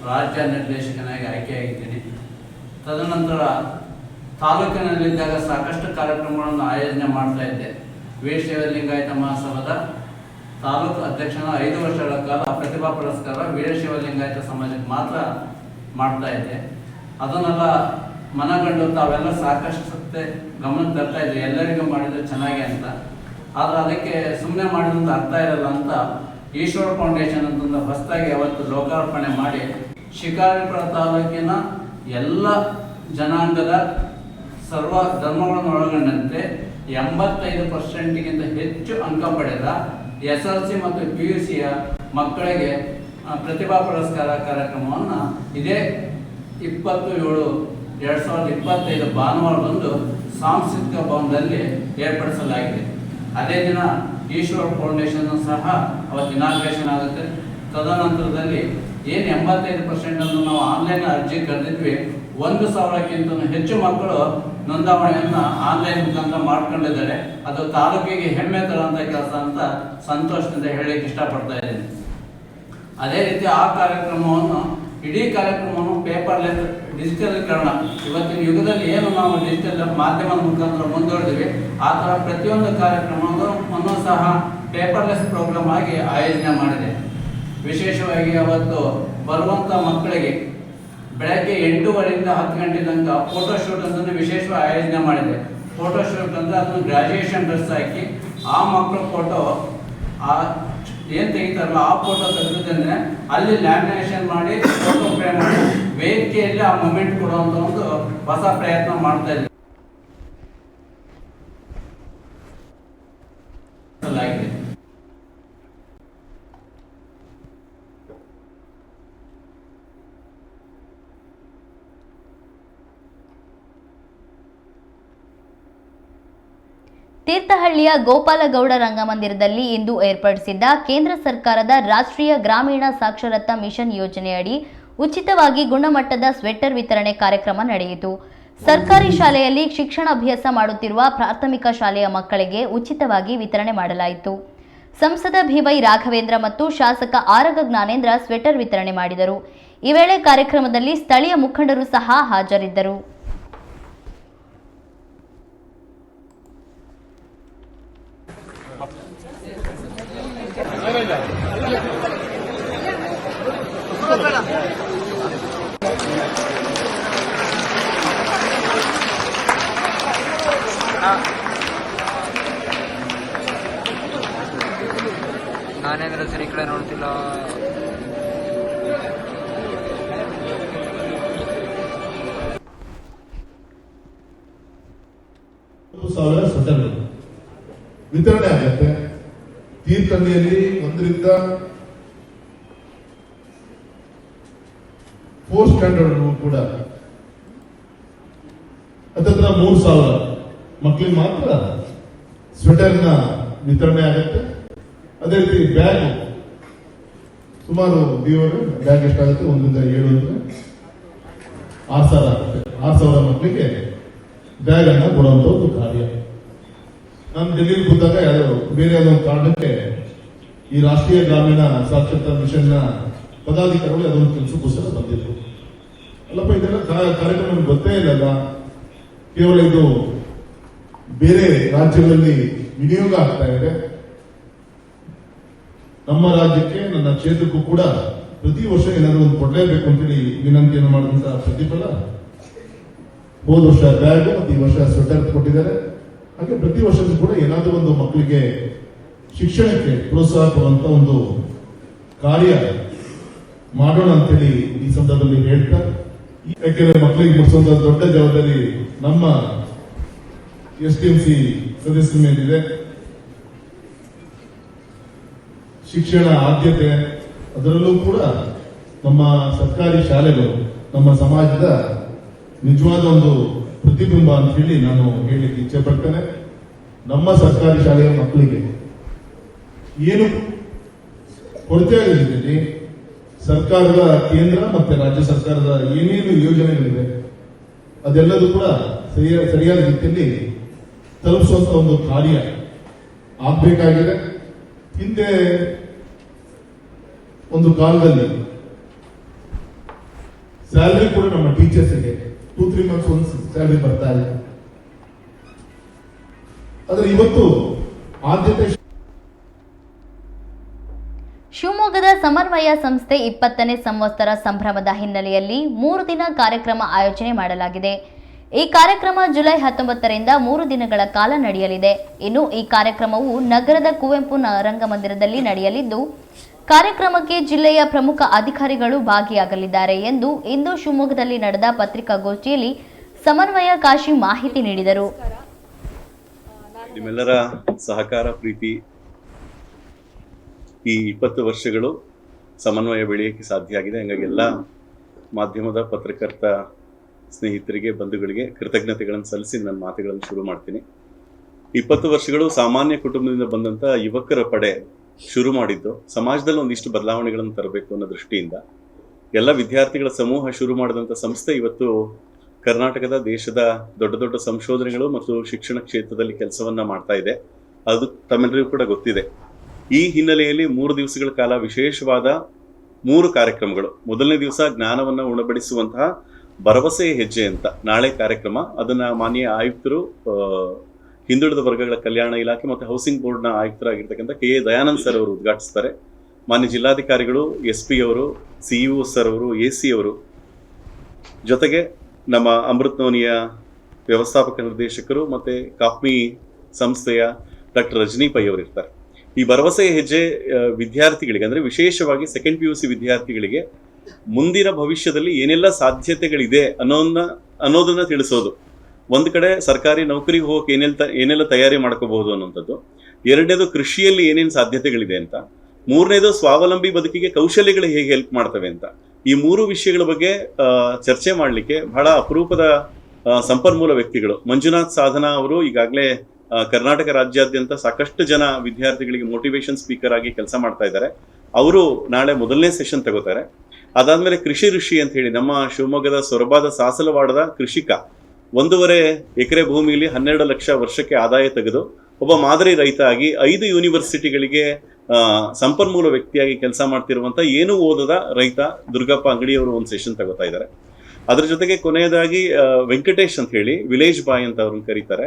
ರಾಜ್ಯ ನಿರ್ದೇಶಕನಾಗಿ ಆಯ್ಕೆಯಾಗಿದ್ದೀನಿ. ತದನಂತರ ತಾಲೂಕಿನಲ್ಲಿದ್ದಾಗ ಸಾಕಷ್ಟು ಕಾರ್ಯಕ್ರಮಗಳನ್ನು ಆಯೋಜನೆ ಮಾಡ್ತಾ ಇದ್ದೆ. ವೀರಶೈವ ಲಿಂಗಾಯತ ಮಹಾಸಭಾದ ತಾಲೂಕು ಅಧ್ಯಕ್ಷನ 5 ವರ್ಷಗಳ ಕಾಲ ಪ್ರತಿಭಾ ಪುರಸ್ಕಾರ ವೀರಶೈವ ಲಿಂಗಾಯತ ಸಮಾಜಕ್ಕೆ ಮಾತ್ರ ಮಾಡ್ತಾ ಇದ್ದೆ. ಅದನ್ನೆಲ್ಲ ಮನಗಂಡು ತಾವೆಲ್ಲ ಸಾಕಷ್ಟು ಸತ್ತೆ ಗಮನಕ್ಕೆ ತರ್ತಾ ಇದ್ದೆ, ಎಲ್ಲರಿಗೂ ಮಾಡಿದರೆ ಚೆನ್ನಾಗಿ ಅಂತ. ಆದರೆ ಅದಕ್ಕೆ ಸುಮ್ಮನೆ ಮಾಡಿದಂತ ಅರ್ಥ ಇರಲ್ಲ ಅಂತ ಈಶ್ವರ ಫೌಂಡೇಶನ್ ಅಂತಂದು ಹೊಸದಾಗಿ ಅವತ್ತು ಲೋಕಾರ್ಪಣೆ ಮಾಡಿ ಶಿಕಾರಿಪುರ ತಾಲೂಕಿನ ಎಲ್ಲ ಜನಾಂಗದ ಸರ್ವ ಧರ್ಮಗಳನ್ನು ಒಳಗೊಂಡಂತೆ 85%ಗಿಂತ ಹೆಚ್ಚು ಅಂಕ ಪಡೆದ SLC ಮತ್ತು PUCಯ ಮಕ್ಕಳಿಗೆ ಪ್ರತಿಭಾ ಪುರಸ್ಕಾರ ಕಾರ್ಯಕ್ರಮವನ್ನು ಇದೇ 27/7/2025 ಭಾನುವಾರದಂದು ಸಾಂಸ್ಕೃತಿಕ ಭವನದಲ್ಲಿ ಏರ್ಪಡಿಸಲಾಗಿದೆ. ಅದೇ ದಿನ ಈಶ್ವರ ಫೌಂಡೇಶನ್ ಸಹ ಅವತ್ತು ಇನಾಗ್ರೇಷನ್ ಆಗುತ್ತೆ. ತದನಂತರದಲ್ಲಿ ಏನು 85% ನಾವು ಆನ್ಲೈನ್ ಅರ್ಜಿ ಕರೆದಿದ್ವಿ, 1,000ಕ್ಕಿಂತ ಹೆಚ್ಚು ಮಕ್ಕಳು ನೋಂದಾವಣೆಯನ್ನು ಆನ್ಲೈನ್ ಮುಖಾಂತರ ಮಾಡ್ಕೊಂಡಿದ್ದಾರೆ. ಅದು ತಾಲೂಕಿಗೆ ಹೆಮ್ಮೆ ತರುವಂಥ ಕೆಲಸ ಅಂತ ಸಂತೋಷದಿಂದ ಹೇಳಲಿಕ್ಕೆ ಇಷ್ಟಪಡ್ತಾ ಇದ್ದೀನಿ. ಅದೇ ರೀತಿ ಆ ಕಾರ್ಯಕ್ರಮವನ್ನು ಇಡೀ ಕಾರ್ಯಕ್ರಮವನ್ನು ಪೇಪರ್ಲೆಸ್ ಡಿಜಿಟಲೀಕರಣ, ಇವತ್ತಿನ ಯುಗದಲ್ಲಿ ಏನು ನಾವು ಡಿಜಿಟಲ್ ಮಾಧ್ಯಮದ ಮುಖಾಂತರ ಮುಂದುವರೆದಿವಿ, ಆ ಥರ ಪ್ರತಿಯೊಂದು ಕಾರ್ಯಕ್ರಮವನ್ನು ಸಹ ಪೇಪರ್ಲೆಸ್ ಪ್ರೋಗ್ರಾಮ್ ಆಗಿ ಆಯೋಜನೆ ಮಾಡಿದೆ. ವಿಶೇಷವಾಗಿ ಅವತ್ತು ಬರುವಂಥ ಮಕ್ಕಳಿಗೆ ಬೆಳಗ್ಗೆ 8:30ರಿಂದ 10 ಗಂಟೆ ತನಕ ಫೋಟೋಶೂಟ್ ಅಂತಂದರೆ ವಿಶೇಷವಾಗಿ ಆಯೋಜನೆ ಮಾಡಿದೆ. ಫೋಟೋಶೂಟ್ ಅಂದರೆ ಅದನ್ನು ಗ್ರಾಜುಯೇಷನ್ ಡ್ರೆಸ್ ಹಾಕಿ ಆ ಮಕ್ಕಳ ಫೋಟೋ ಏನು ತೆಗಿತಾರಲ್ಲ ಆ ಫೋಟೋ ತೆಗೆದ್ರೆ ಅಲ್ಲಿ ಲ್ಯಾಮಿನೇಷನ್ ಮಾಡಿ ಫೋಟೋ ಫ್ರೇಮ್ ಮಾಡಿ ವೇದಿಕೆಯಲ್ಲಿ ಆ ಮೂಮೆಂಟ್ ಕೊಡುವಂಥ ಒಂದು ಹೊಸ ಪ್ರಯತ್ನ ಮಾಡ್ತಾ ಇದ್ದೀವಿ. ತೀರ್ಥಹಳ್ಳಿಯ ಗೋಪಾಲಗೌಡ ರಂಗಮಂದಿರದಲ್ಲಿ ಇಂದು ಏರ್ಪಡಿಸಿದ್ದ ಕೇಂದ್ರ ಸರ್ಕಾರದ ರಾಷ್ಟ್ರೀಯ ಗ್ರಾಮೀಣ ಸಾಕ್ಷರತಾ ಮಿಷನ್ ಯೋಜನೆಯಡಿ ಉಚಿತವಾಗಿ ಗುಣಮಟ್ಟದ ಸ್ವೆಟರ್ ವಿತರಣೆ ಕಾರ್ಯಕ್ರಮ ನಡೆಯಿತು. ಸರ್ಕಾರಿ ಶಾಲೆಯಲ್ಲಿ ಶಿಕ್ಷಣಾಭ್ಯಾಸ ಮಾಡುತ್ತಿರುವ ಪ್ರಾಥಮಿಕ ಶಾಲೆಯ ಮಕ್ಕಳಿಗೆ ಉಚಿತವಾಗಿ ವಿತರಣೆ ಮಾಡಲಾಯಿತು. ಸಂಸದ ಬಿವೈ ರಾಘವೇಂದ್ರ ಮತ್ತು ಶಾಸಕ ಆರಗ ಜ್ಞಾನೇಂದ್ರ ಸ್ವೆಟರ್ ವಿತರಣೆ ಮಾಡಿದರು. ಈ ವೇಳೆ ಕಾರ್ಯಕ್ರಮದಲ್ಲಿ ಸ್ಥಳೀಯ ಮುಖಂಡರು ಸಹ ಹಾಜರಿದ್ದರು. ನಾನೇಂದ್ರ ಸರಿ ಕಡೆ ನೋಡ್ತಿಲ್ಲ. ಸ್ವೆಟರ್ ವಿತರಣೆ ಆಗುತ್ತೆ. ತೀರ್ಥಹಳ್ಳಿಯಲ್ಲಿ 1ರಿಂದ 4 ಸ್ಟ್ಯಾಂಡರ್ಡ್ ಕೂಡ ಹತ್ತಿರ 3,000 ಮಕ್ಕಳಿಗೆ ಮಾತ್ರ ಸ್ವೆಟರ್ನ ವಿತರಣೆ ಆಗುತ್ತೆ. ಅದೇ ರೀತಿ ಬ್ಯಾಗ್ ಸುಮಾರು ಬ್ಯಾಗ್ ಎಷ್ಟಾಗುತ್ತೆ, 1ರಿಂದ 7 ಅಂದ್ರೆ 6,000 ಆಗುತ್ತೆ. 6,000 ಮಕ್ಕಳಿಗೆ ಬ್ಯಾಗ್ ಅನ್ನ ಕೊಡುವಂತ ಒಂದು ಕಾರ್ಯ. ನಾನು ಡೆಲ್ಲಿಲಿ ಕೂತಾಗ ಬೇರೆ ಯಾವುದೋ ಒಂದು ಕಾರಣಕ್ಕೆ ಈ ರಾಷ್ಟ್ರೀಯ ಗ್ರಾಮೀಣ ಸಾಕ್ಷರತಾ ಮಿಷನ್ ನ ಪದಾಧಿಕಾರಿಗಳು ಅದೊಂದು ಕೆಲಸಕ್ಕೋಸ್ಕರ ಬಂದಿದ್ರು. ಅಲ್ಲಪ್ಪ ಇದೆಲ್ಲ ಕಾರ್ಯಕ್ರಮ ನಮ್ಗೆ ಗೊತ್ತೇ ಇಲ್ಲಲ್ಲ, ಕೇವಲ ಇದು ಬೇರೆ ರಾಜ್ಯಗಳಲ್ಲಿ ವಿನಿಯೋಗ ಆಗ್ತಾ ಇದೆ, ನಮ್ಮ ರಾಜ್ಯಕ್ಕೆ ನನ್ನ ಕ್ಷೇತ್ರಕ್ಕೂ ಕೂಡ ಪ್ರತಿ ವರ್ಷ ಏನಾದರೂ ಒಂದು ಕೊಡಲೇಬೇಕು ಅಂತೇಳಿ ವಿನಂತಿಯನ್ನು ಮಾಡಿದಂತಹ ಪ್ರತಿಫಲ ಹೋದ ವರ್ಷ ಬ್ಯಾಗ್ ಮತ್ತು ಈ ವರ್ಷ ಸ್ವೆಟರ್ ಕೊಟ್ಟಿದ್ದಾರೆ. ಹಾಗೆ ಪ್ರತಿ ವರ್ಷದೂ ಕೂಡ ಏನಾದರೂ ಒಂದು ಮಕ್ಕಳಿಗೆ ಶಿಕ್ಷಣಕ್ಕೆ ಪ್ರೋತ್ಸಾಹ ಕೊಡುವಂತ ಒಂದು ಕಾರ್ಯ ಮಾಡೋಣ ಅಂತೇಳಿ ಈ ಸಂದರ್ಭದಲ್ಲಿ ಹೇಳ್ತಾ, ಯಾಕೆಂದ್ರೆ ಮಕ್ಕಳಿಗೆ ಮುಗಿಸುವಂತ ದೊಡ್ಡ ಜವಾಬ್ದಾರಿ ನಮ್ಮ STMC ಸದಸ್ಯರ ಮೇಲಿದೆ. ಶಿಕ್ಷಣ ಆದ್ಯತೆ, ಅದರಲ್ಲೂ ಕೂಡ ನಮ್ಮ ಸರ್ಕಾರಿ ಶಾಲೆಗಳು ನಮ್ಮ ಸಮಾಜದ ನಿಜವಾದ ಒಂದು ಪ್ರತಿಬಿಂಬ ಅಂತ ಹೇಳಿ ನಾನು ಹೇಳಲಿಕ್ಕೆ ಇಚ್ಛೆ ಪಡ್ತೇನೆ. ನಮ್ಮ ಸರ್ಕಾರಿ ಶಾಲೆಯ ಮಕ್ಕಳಿಗೆ ಏನು ಕೊರತೆ ಆಗಿದ್ದಲ್ಲಿ ಸರ್ಕಾರದ ಕೇಂದ್ರ ಮತ್ತೆ ರಾಜ್ಯ ಸರ್ಕಾರದ ಏನೇನು ಯೋಜನೆಗಳಿವೆ ಅದೆಲ್ಲದೂ ಕೂಡ ಸರಿಯಾದ ರೀತಿಯಲ್ಲಿ ತಲುಪಿಸುವಂತ ಒಂದು ಕಾರ್ಯ ಆಗ್ಬೇಕಾಗಿದೆ. ಹಿಂದೆ ಒಂದು ಕಾಲದಲ್ಲಿ ಸ್ಯಾಲರಿ ಕೂಡ ನಮ್ಮ ಟೀಚರ್ಸ್ಗೆ 2-3 ಮಂತ್ಸ್ ಒಂದು ಸ್ಯಾಲರಿ ಬರ್ತಾ ಇದೆ. ಆದ್ರೆ ಇವತ್ತು ಆದ್ಯತೆ ಶಿವಮೊಗ್ಗದ ಸಮನ್ವಯ ಸಂಸ್ಥೆ 20ನೇ ಸಂವತ್ಸರ ಸಂಭ್ರಮದ ಹಿನ್ನೆಲೆಯಲ್ಲಿ 3 ದಿನ ಕಾರ್ಯಕ್ರಮ ಆಯೋಜನೆ ಮಾಡಲಾಗಿದೆ. ಈ ಕಾರ್ಯಕ್ರಮ ಜುಲೈ 19ರಿಂದ 3 ದಿನಗಳ ಕಾಲ ನಡೆಯಲಿದೆ. ಇನ್ನು ಈ ಕಾರ್ಯಕ್ರಮವು ನಗರದ ಕುವೆಂಪು ರಂಗಮಂದಿರದಲ್ಲಿ ನಡೆಯಲಿದ್ದು, ಕಾರ್ಯಕ್ರಮಕ್ಕೆ ಜಿಲ್ಲೆಯ ಪ್ರಮುಖ ಅಧಿಕಾರಿಗಳು ಭಾಗಿಯಾಗಲಿದ್ದಾರೆ ಎಂದು ಇಂದು ಶಿವಮೊಗ್ಗದಲ್ಲಿ ನಡೆದ ಪತ್ರಿಕಾಗೋಷ್ಠಿಯಲ್ಲಿ ಸಮನ್ವಯ ಕಾಶಿ ಮಾಹಿತಿ ನೀಡಿದರು. ನಿಮ್ಮೆಲ್ಲರ ಸಹಕಾರ ಪ್ರೀತಿ ಈ 20 ವರ್ಷಗಳು ಸಮನ್ವಯ ಬೆಳೆಯಕ್ಕೆ ಸಾಧ್ಯ ಆಗಿದೆ. ಹಾಗಾಗಿ ಎಲ್ಲ ಮಾಧ್ಯಮದ ಪತ್ರಕರ್ತ ಸ್ನೇಹಿತರಿಗೆ, ಬಂಧುಗಳಿಗೆ ಕೃತಜ್ಞತೆಗಳನ್ನು ಸಲ್ಲಿಸಿ ನನ್ನ ಮಾತುಗಳನ್ನು ಶುರು ಮಾಡ್ತೀನಿ. 20 ವರ್ಷಗಳು ಸಾಮಾನ್ಯ ಕುಟುಂಬದಿಂದ ಬಂದಂಥ ಯುವಕರ ಪಡೆ ಶುರು ಮಾಡಿದ್ದು ಸಮಾಜದಲ್ಲಿ ಒಂದಿಷ್ಟು ಬದಲಾವಣೆಗಳನ್ನು ತರಬೇಕು ಅನ್ನೋ ದೃಷ್ಟಿಯಿಂದ ಎಲ್ಲ ವಿದ್ಯಾರ್ಥಿಗಳ ಸಮೂಹ ಶುರು ಮಾಡಿದಂಥ ಸಂಸ್ಥೆ ಇವತ್ತು ಕರ್ನಾಟಕದ ದೇಶದ ದೊಡ್ಡ ದೊಡ್ಡ ಸಂಶೋಧನೆಗಳು ಮತ್ತು ಶಿಕ್ಷಣ ಕ್ಷೇತ್ರದಲ್ಲಿ ಕೆಲಸವನ್ನ ಮಾಡ್ತಾ ಇದೆ. ಅದು ತಮ್ಮೆಲ್ಲರಿಗೂ ಕೂಡ ಗೊತ್ತಿದೆ. ಈ ಹಿನ್ನೆಲೆಯಲ್ಲಿ 3 ದಿವಸಗಳ ಕಾಲ ವಿಶೇಷವಾದ 3 ಕಾರ್ಯಕ್ರಮಗಳು. ಮೊದಲನೇ ದಿವಸ ಜ್ಞಾನವನ್ನು ಉಣಬಡಿಸುವಂತಹ ಭರವಸೆ ಹೆಜ್ಜೆ ಅಂತ ನಾಳೆ ಕಾರ್ಯಕ್ರಮ. ಅದನ್ನು ಮಾನ್ಯ ಆಯುಕ್ತರು, ಹಿಂದುಳಿದ ವರ್ಗಗಳ ಕಲ್ಯಾಣ ಇಲಾಖೆ ಮತ್ತು ಹೌಸಿಂಗ್ ಬೋರ್ಡ್ನ ಆಯುಕ್ತರಾಗಿರ್ತಕ್ಕಂಥ ಕೆ ಎ ದಯಾನಂದ್ ಸರ್ ಅವರು ಉದ್ಘಾಟಿಸ್ತಾರೆ. ಮಾನ್ಯ ಜಿಲ್ಲಾಧಿಕಾರಿಗಳು, SP ಅವರು, CEO ಸರ್ ಅವರು, AC ಅವರು, ಜೊತೆಗೆ ನಮ್ಮ ಅಮೃತನೋನಿಯ ವ್ಯವಸ್ಥಾಪಕ ನಿರ್ದೇಶಕರು ಮತ್ತು ಕಾಪ್ಮಿ ಸಂಸ್ಥೆಯ ಡಾಕ್ಟರ್ ರಜನಿ ಪೈ ಅವರು ಇರ್ತಾರೆ. ಈ ಭರವಸೆ ಹೆಜ್ಜೆ ವಿದ್ಯಾರ್ಥಿಗಳಿಗೆ, ಅಂದರೆ ವಿಶೇಷವಾಗಿ ಸೆಕೆಂಡ್ PUC ವಿದ್ಯಾರ್ಥಿಗಳಿಗೆ ಮುಂದಿನ ಭವಿಷ್ಯದಲ್ಲಿ ಏನೆಲ್ಲ ಸಾಧ್ಯತೆಗಳಿದೆ ಅನ್ನೋದನ್ನ ತಿಳಿಸೋದು. ಒಂದು ಕಡೆ ಸರ್ಕಾರಿ ನೌಕರಿಗೆ ಹೋಗಕ್ಕೆ ಏನೆಲ್ಲ ತಯಾರಿ ಮಾಡ್ಕೋಬಹುದು ಅನ್ನೋಂಥದ್ದು, ಎರಡನೇದು ಕೃಷಿಯಲ್ಲಿ ಏನೇನು ಸಾಧ್ಯತೆಗಳಿದೆ ಅಂತ, ಮೂರನೇದು ಸ್ವಾವಲಂಬಿ ಬದುಕಿಗೆ ಕೌಶಲ್ಯಗಳು ಹೇಗೆ ಹೆಲ್ಪ್ ಮಾಡ್ತವೆ ಅಂತ. ಈ 3 ವಿಷಯಗಳ ಬಗ್ಗೆ ಚರ್ಚೆ ಮಾಡಲಿಕ್ಕೆ ಬಹಳ ಅಪರೂಪದ ಸಂಪನ್ಮೂಲ ವ್ಯಕ್ತಿಗಳು. ಮಂಜುನಾಥ್ ಸಾಧನಾ ಅವರು ಈಗಾಗಲೇ ಕರ್ನಾಟಕ ರಾಜ್ಯಾದ್ಯಂತ ಸಾಕಷ್ಟು ಜನ ವಿದ್ಯಾರ್ಥಿಗಳಿಗೆ ಮೋಟಿವೇಶನ್ ಸ್ಪೀಕರ್ ಆಗಿ ಕೆಲಸ ಮಾಡ್ತಾ ಇದ್ದಾರೆ. ಅವರು ನಾಳೆ ಮೊದಲನೇ ಸೆಷನ್ ತಗೋತಾರೆ. ಅದಾದ್ಮೇಲೆ ಕೃಷಿ ಋಷಿ ಅಂತ ಹೇಳಿ ನಮ್ಮ ಶಿವಮೊಗ್ಗದ ಸೊರಬಾದ ಸಾಸಲವಾಡದ ಕೃಷಿಕ 1.5 ಎಕರೆ ಭೂಮಿಯಲ್ಲಿ 12 ಲಕ್ಷ ವರ್ಷಕ್ಕೆ ಆದಾಯ ತೆಗೆದು ಒಬ್ಬ ಮಾದರಿ ರೈತ ಆಗಿ 5 ಯೂನಿವರ್ಸಿಟಿಗಳಿಗೆ ಸಂಪನ್ಮೂಲ ವ್ಯಕ್ತಿಯಾಗಿ ಕೆಲಸ ಮಾಡ್ತಿರುವಂತ ಏನೂ ಓದದ ರೈತ ದುರ್ಗಪ್ಪ ಅಂಗಡಿಯವರು ಒಂದು ಸೆಷನ್ ತಗೋತಾ ಇದ್ದಾರೆ. ಅದ್ರ ಜೊತೆಗೆ ಕೊನೆಯದಾಗಿ ವೆಂಕಟೇಶ್ ಅಂತ ಹೇಳಿ ವಿಲೇಜ್ ಬಾಯ್ ಅಂತ ಅವ್ರನ್ನ ಕರೀತಾರೆ.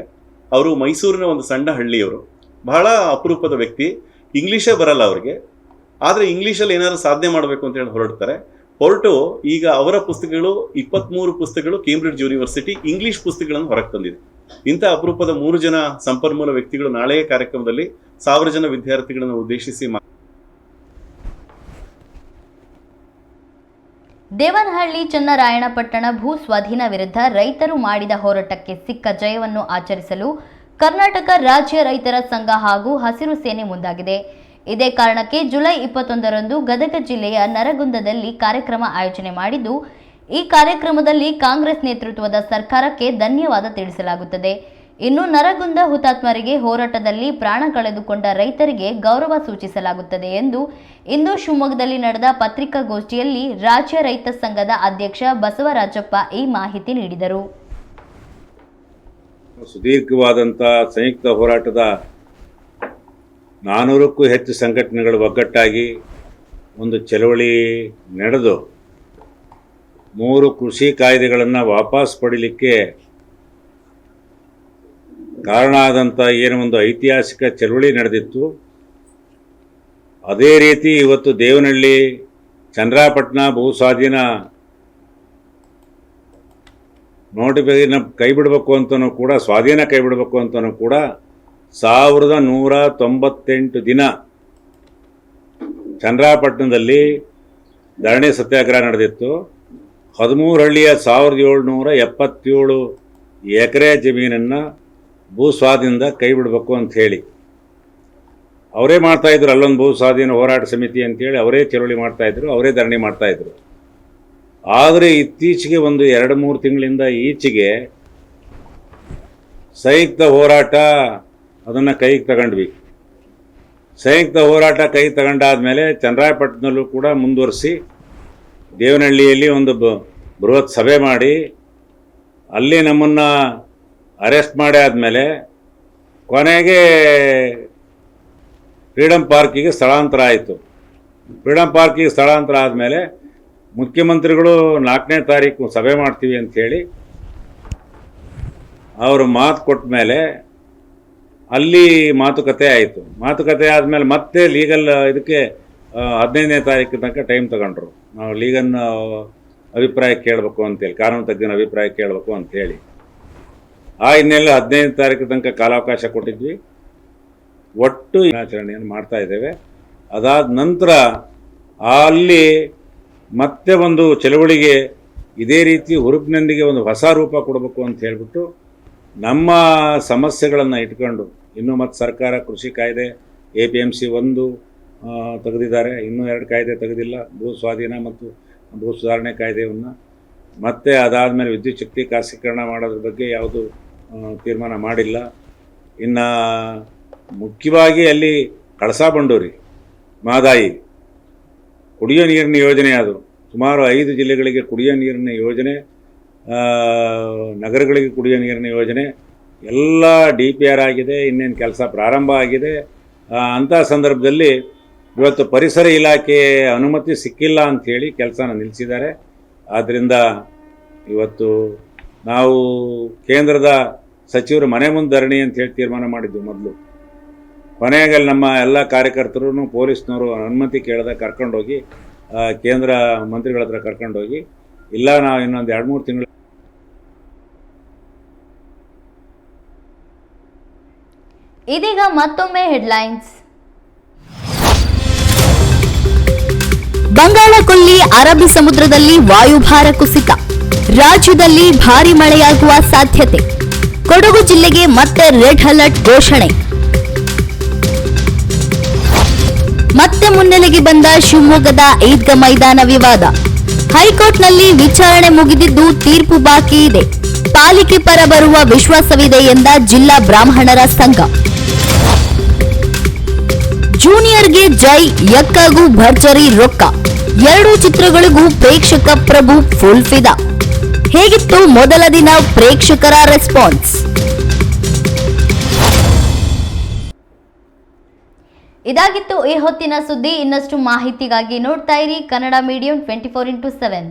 ಅವರು ಮೈಸೂರಿನ ಒಂದು ಸಣ್ಣ ಹಳ್ಳಿಯವರು, ಬಹಳ ಅಪರೂಪದ ವ್ಯಕ್ತಿ. ಇಂಗ್ಲೀಷೇ ಬರಲ್ಲ ಅವ್ರಿಗೆ, ಆದರೆ ಇಂಗ್ಲೀಷಲ್ಲಿ ಏನಾದ್ರು ಸಾಧನೆ ಮಾಡಬೇಕು ಅಂತ ಹೇಳಿ ಹೊರಟು ಈಗ ಅವರ ಪುಸ್ತಕಗಳು 23 ಪುಸ್ತಕಗಳು ಕೇಂಬ್ರಿಡ್ಜ್ ಯೂನಿವರ್ಸಿಟಿ ಇಂಗ್ಲಿಷ್ ಪುಸ್ತಕಗಳನ್ನು ಹೊರಗೆ ತಂದಿದೆ. ಇಂಥ ಅಪರೂಪದ 3 ಜನ ಸಂಪನ್ಮೂಲ ವ್ಯಕ್ತಿಗಳು ನಾಳೆಯ ಕಾರ್ಯಕ್ರಮದಲ್ಲಿ 1000 ಜನ ವಿದ್ಯಾರ್ಥಿಗಳನ್ನು ಉದ್ದೇಶಿಸಿ ದೇವನಹಳ್ಳಿ ಚನ್ನರಾಯಣಪಟ್ಟಣ ಭೂ ಸ್ವಾಧೀನ ವಿರುದ್ಧ ರೈತರು ಮಾಡಿದ ಹೋರಾಟಕ್ಕೆ ಸಿಕ್ಕ ಜಯವನ್ನು ಆಚರಿಸಲು ಕರ್ನಾಟಕ ರಾಜ್ಯ ರೈತರ ಸಂಘ ಹಾಗೂ ಹಸಿರು ಸೇನೆ ಮುಂದಾಗಿದೆ. ಇದೇ ಕಾರಣಕ್ಕೆ ಜುಲೈ 21ರಂದು ಗದಗ ಜಿಲ್ಲೆಯ ನರಗುಂದದಲ್ಲಿ ಕಾರ್ಯಕ್ರಮ ಆಯೋಜನೆ ಮಾಡಿದ್ದು, ಈ ಕಾರ್ಯಕ್ರಮದಲ್ಲಿ ಕಾಂಗ್ರೆಸ್ ನೇತೃತ್ವದ ಸರ್ಕಾರಕ್ಕೆ ಧನ್ಯವಾದ ತಿಳಿಸಲಾಗುತ್ತದೆ. ಇನ್ನು ನರಗುಂದ ಹುತಾತ್ಮರಿಗೆ ಹೋರಾಟದಲ್ಲಿ ಪ್ರಾಣ ಕಳೆದುಕೊಂಡ ರೈತರಿಗೆ ಗೌರವ ಸೂಚಿಸಲಾಗುತ್ತದೆ ಎಂದು ಇಂದು ಶಿವಮೊಗ್ಗದಲ್ಲಿ ನಡೆದ ಪತ್ರಿಕಾಗೋಷ್ಠಿಯಲ್ಲಿ ರಾಜ್ಯ ರೈತ ಸಂಘದ ಅಧ್ಯಕ್ಷ ಬಸವರಾಜಪ್ಪ ಈ ಮಾಹಿತಿ ನೀಡಿದರು. ಸುದೀರ್ಘವಾದಂಥ ಸಂಯುಕ್ತ ಹೋರಾಟದ 400ಕ್ಕೂ ಹೆಚ್ಚು ಸಂಘಟನೆಗಳು ಒಗ್ಗಟ್ಟಾಗಿ ಒಂದು ಚಳವಳಿ ನಡೆದು 3 ಕೃಷಿ ಕಾಯ್ದೆಗಳನ್ನು ವಾಪಸ್ ಪಡೀಲಿಕ್ಕೆ ಕಾರಣ ಆದಂಥ ಏನು ಒಂದು ಐತಿಹಾಸಿಕ ಚಳವಳಿ ನಡೆದಿತ್ತು. ಅದೇ ರೀತಿ ಇವತ್ತು ದೇವನಹಳ್ಳಿ ಚನ್ನರಾಯಪಟ್ಟಣ ಭೂ ಸ್ವಾಧೀನ ನೋಟಿಫಿಕೇಶನ್ ಕೈ ಬಿಡಬೇಕು ಅಂತಲೂ ಕೂಡ, ಸ್ವಾಧೀನ ಕೈ ಬಿಡಬೇಕು ಅಂತಲೂ ಕೂಡ 1198 ದಿನ ಚನ್ನರಾಯಪಟ್ಟಣದಲ್ಲಿ ಧರಣಿ ಸತ್ಯಾಗ್ರಹ ನಡೆದಿತ್ತು. 13 ಹಳ್ಳಿಯ 1777 ಎಕರೆ ಜಮೀನನ್ನು ಭೂ ಸ್ವಾಧೀನದ ಕೈ ಬಿಡಬೇಕು ಅಂತ ಹೇಳಿ ಅವರೇ ಮಾಡ್ತಾಯಿದ್ರು. ಅಲ್ಲೊಂದು ಭೂ ಸ್ವಾಧೀನ ಹೋರಾಟ ಸಮಿತಿ ಅಂತೇಳಿ ಅವರೇ ಚಳವಳಿ ಮಾಡ್ತಾಯಿದ್ರು, ಅವರೇ ಧರಣಿ ಮಾಡ್ತಾಯಿದ್ರು. ಆದರೆ ಇತ್ತೀಚೆಗೆ ಒಂದು 2-3 ತಿಂಗಳಿಂದ ಈಚೆಗೆ ಸಂಯುಕ್ತ ಹೋರಾಟ ಅದನ್ನು ಕೈಗೆ ತಗೊಂಡ್ವಿ. ಸಂಯುಕ್ತ ಹೋರಾಟ ಕೈಗೆ ತಗೊಂಡಾದ್ಮೇಲೆ ಚನ್ನರಾಯಪಟ್ಟಣದಲ್ಲೂ ಕೂಡ ಮುಂದುವರಿಸಿ ದೇವನಹಳ್ಳಿಯಲ್ಲಿ ಒಂದು ಬೃಹತ್ ಸಭೆ ಮಾಡಿ ಅಲ್ಲಿ ನಮ್ಮನ್ನು ಅರೆಸ್ಟ್ ಮಾಡಿ ಆದಮೇಲೆ ಕೊನೆಗೆ ಫ್ರೀಡಮ್ ಪಾರ್ಕಿಗೆ ಸ್ಥಳಾಂತರ ಆಯಿತು. ಫ್ರೀಡಮ್ ಪಾರ್ಕಿಗೆ ಸ್ಥಳಾಂತರ ಆದಮೇಲೆ ಮುಖ್ಯಮಂತ್ರಿಗಳು 4ನೇ ತಾರೀಕು ಸಭೆ ಮಾಡ್ತೀವಿ ಅಂಥೇಳಿ ಅವರು ಮಾತು ಕೊಟ್ಟ ಮೇಲೆ ಅಲ್ಲಿ ಮಾತುಕತೆ ಆಯಿತು. ಮಾತುಕತೆ ಆದಮೇಲೆ ಮತ್ತೆ ಲೀಗಲ್ ಇದಕ್ಕೆ 15ನೇ ತಾರೀಕು ತನಕ ಟೈಮ್ ತಗೊಂಡ್ರು. ನಾವು ಲೀಗಲ್ ಅಭಿಪ್ರಾಯ ಕೇಳಬೇಕು ಅಂತೇಳಿ, ಕಾನೂನು ತಜ್ಞನ ಅಭಿಪ್ರಾಯ ಕೇಳಬೇಕು ಅಂಥೇಳಿ ಆ ಹಿನ್ನೆಲೆ 15ನೇ ತಾರೀಕು ತನಕ ಕಾಲಾವಕಾಶ ಕೊಟ್ಟಿದ್ವಿ. ಒಟ್ಟು ದಿನಾಚರಣೆಯನ್ನು ಮಾಡ್ತಾ ಇದ್ದೇವೆ. ಅದಾದ ನಂತರ ಅಲ್ಲಿ ಮತ್ತೆ ಒಂದು ಚಳವಳಿಗೆ ಇದೇ ರೀತಿ ಹುರುಪಿನೊಂದಿಗೆ ಒಂದು ಹೊಸ ರೂಪ ಕೊಡಬೇಕು ಅಂತ ಹೇಳಿಬಿಟ್ಟು ನಮ್ಮ ಸಮಸ್ಯೆಗಳನ್ನು ಇಟ್ಕೊಂಡು ಇನ್ನೂ ಮತ್ತು ಸರ್ಕಾರ ಕೃಷಿ ಕಾಯ್ದೆ APMC 1 ತೆಗೆದಿದ್ದಾರೆ, ಇನ್ನೂ 2 ಕಾಯ್ದೆ ತೆಗೆದಿಲ್ಲ, ಭೂ ಸ್ವಾಧೀನ ಮತ್ತು ಭೂ ಸುಧಾರಣೆ ಕಾಯ್ದೆಯನ್ನು. ಮತ್ತು ಅದಾದಮೇಲೆ ವಿದ್ಯುತ್ ಶಕ್ತಿ ಖಾಸಗೀಕರಣ ಮಾಡೋದ್ರ ಬಗ್ಗೆ ಯಾವುದು ತೀರ್ಮಾನ ಮಾಡಿಲ್ಲ. ಇನ್ನು ಮುಖ್ಯವಾಗಿ ಅಲ್ಲಿ ಕಳಸಾ ಬಂಡೂರಿ ಮಾದಾಯಿ ಕುಡಿಯೋ ನೀರಿನ ಯೋಜನೆ, ಅದು ಸುಮಾರು 5 ಜಿಲ್ಲೆಗಳಿಗೆ ಕುಡಿಯೋ ನೀರಿನ ಯೋಜನೆ, ನಗರಗಳಿಗೆ ಕುಡಿಯೋ ನೀರಿನ ಯೋಜನೆ ಎಲ್ಲ DPR ಆಗಿದೆ, ಇನ್ನೇನು ಕೆಲಸ ಪ್ರಾರಂಭ ಆಗಿದೆ. ಅಂಥ ಸಂದರ್ಭದಲ್ಲಿ ಇವತ್ತು ಪರಿಸರ ಇಲಾಖೆ ಅನುಮತಿ ಸಿಕ್ಕಿಲ್ಲ ಅಂಥೇಳಿ ಕೆಲಸನ ನಿಲ್ಲಿಸಿದ್ದಾರೆ. ಆದ್ದರಿಂದ ಇವತ್ತು ನಾವು ಕೇಂದ್ರದ ಸಚಿವರು ಮನೆ ಮುಂದೆ ಧರಣಿ ಅಂತ ಹೇಳಿ ತೀರ್ಮಾನ ಮಾಡಿದ್ವಿ ಮೊದಲು. ಕೊನೆಗೆ ನಮ್ಮ ಎಲ್ಲ ಕಾರ್ಯಕರ್ತರು ಪೊಲೀಸ್ನವರು ಅನುಮತಿ ಕೇಳದೆ ಕರ್ಕೊಂಡೋಗಿ ಕೇಂದ್ರ ಮಂತ್ರಿಗಳ ಹತ್ರ ಕರ್ಕೊಂಡೋಗಿ ಇಲ್ಲ ನಾವು ಇನ್ನೊಂದು 2-3 ತಿಂಗಳು. ಇದೀಗ ಮತ್ತೊಮ್ಮೆ ಹೆಡ್ಲೈನ್ಸ್. ಬಂಗಾಳಕೊಲ್ಲಿ ಅರಬ್ಬಿ ಸಮುದ್ರದಲ್ಲಿ ವಾಯುಭಾರ ಕುಸಿತ, ರಾಜ್ಯದಲ್ಲಿ ಭಾರೀ ಮಳೆಯಾಗುವ ಸಾಧ್ಯತೆ. ಕೊಡಗು ಜಿಲ್ಲೆಗೆ ಮತ್ತೆ ರೆಡ್ ಅಲರ್ಟ್ ಘೋಷಣೆ. ಮತ್ತೆ ಮುನ್ನೆಲೆಗೆ ಬಂದ ಶಿವಮೊಗ್ಗದ ಈದ್ಗಾ ಮೈದಾನ ವಿವಾದ. ಹೈಕೋರ್ಟ್ನಲ್ಲಿ ವಿಚಾರಣೆ ಮುಗಿದಿದ್ದು ತೀರ್ಪು ಬಾಕಿ ಇದೆ. ಪಾಲಿಕೆ ಪರ ಬರುವ ವಿಶ್ವಾಸವಿದೆ ಎಂದ ಜಿಲ್ಲಾ ಬ್ರಾಹ್ಮಣರ ಸಂಘ. ಜೂನಿಯರ್ಗೆ ಜೈ, ಯಕ್ಕಗೂ ಭರ್ಜರಿ ರೊಕ್ಕ. 2 ಚಿತ್ರಗಳಿಗೂ ಪ್ರೇಕ್ಷಕ ಪ್ರಭು ಫುಲ್ ಫಿದಾ. ಹೇಗಿತ್ತು ಮೊದಲ ದಿನ ಪ್ರೇಕ್ಷಕರ ರೆಸ್ಪಾನ್ಸ್? ಇದಾಗಿತ್ತು ಈ ಹೊತ್ತಿನ ಸುದ್ದಿ. ಇನ್ನಷ್ಟು ಮಾಹಿತಿಗಾಗಿ ನೋಡ್ತಾ ಇರಿ ಕನ್ನಡ ಮೀಡಿಯಂ 24x7.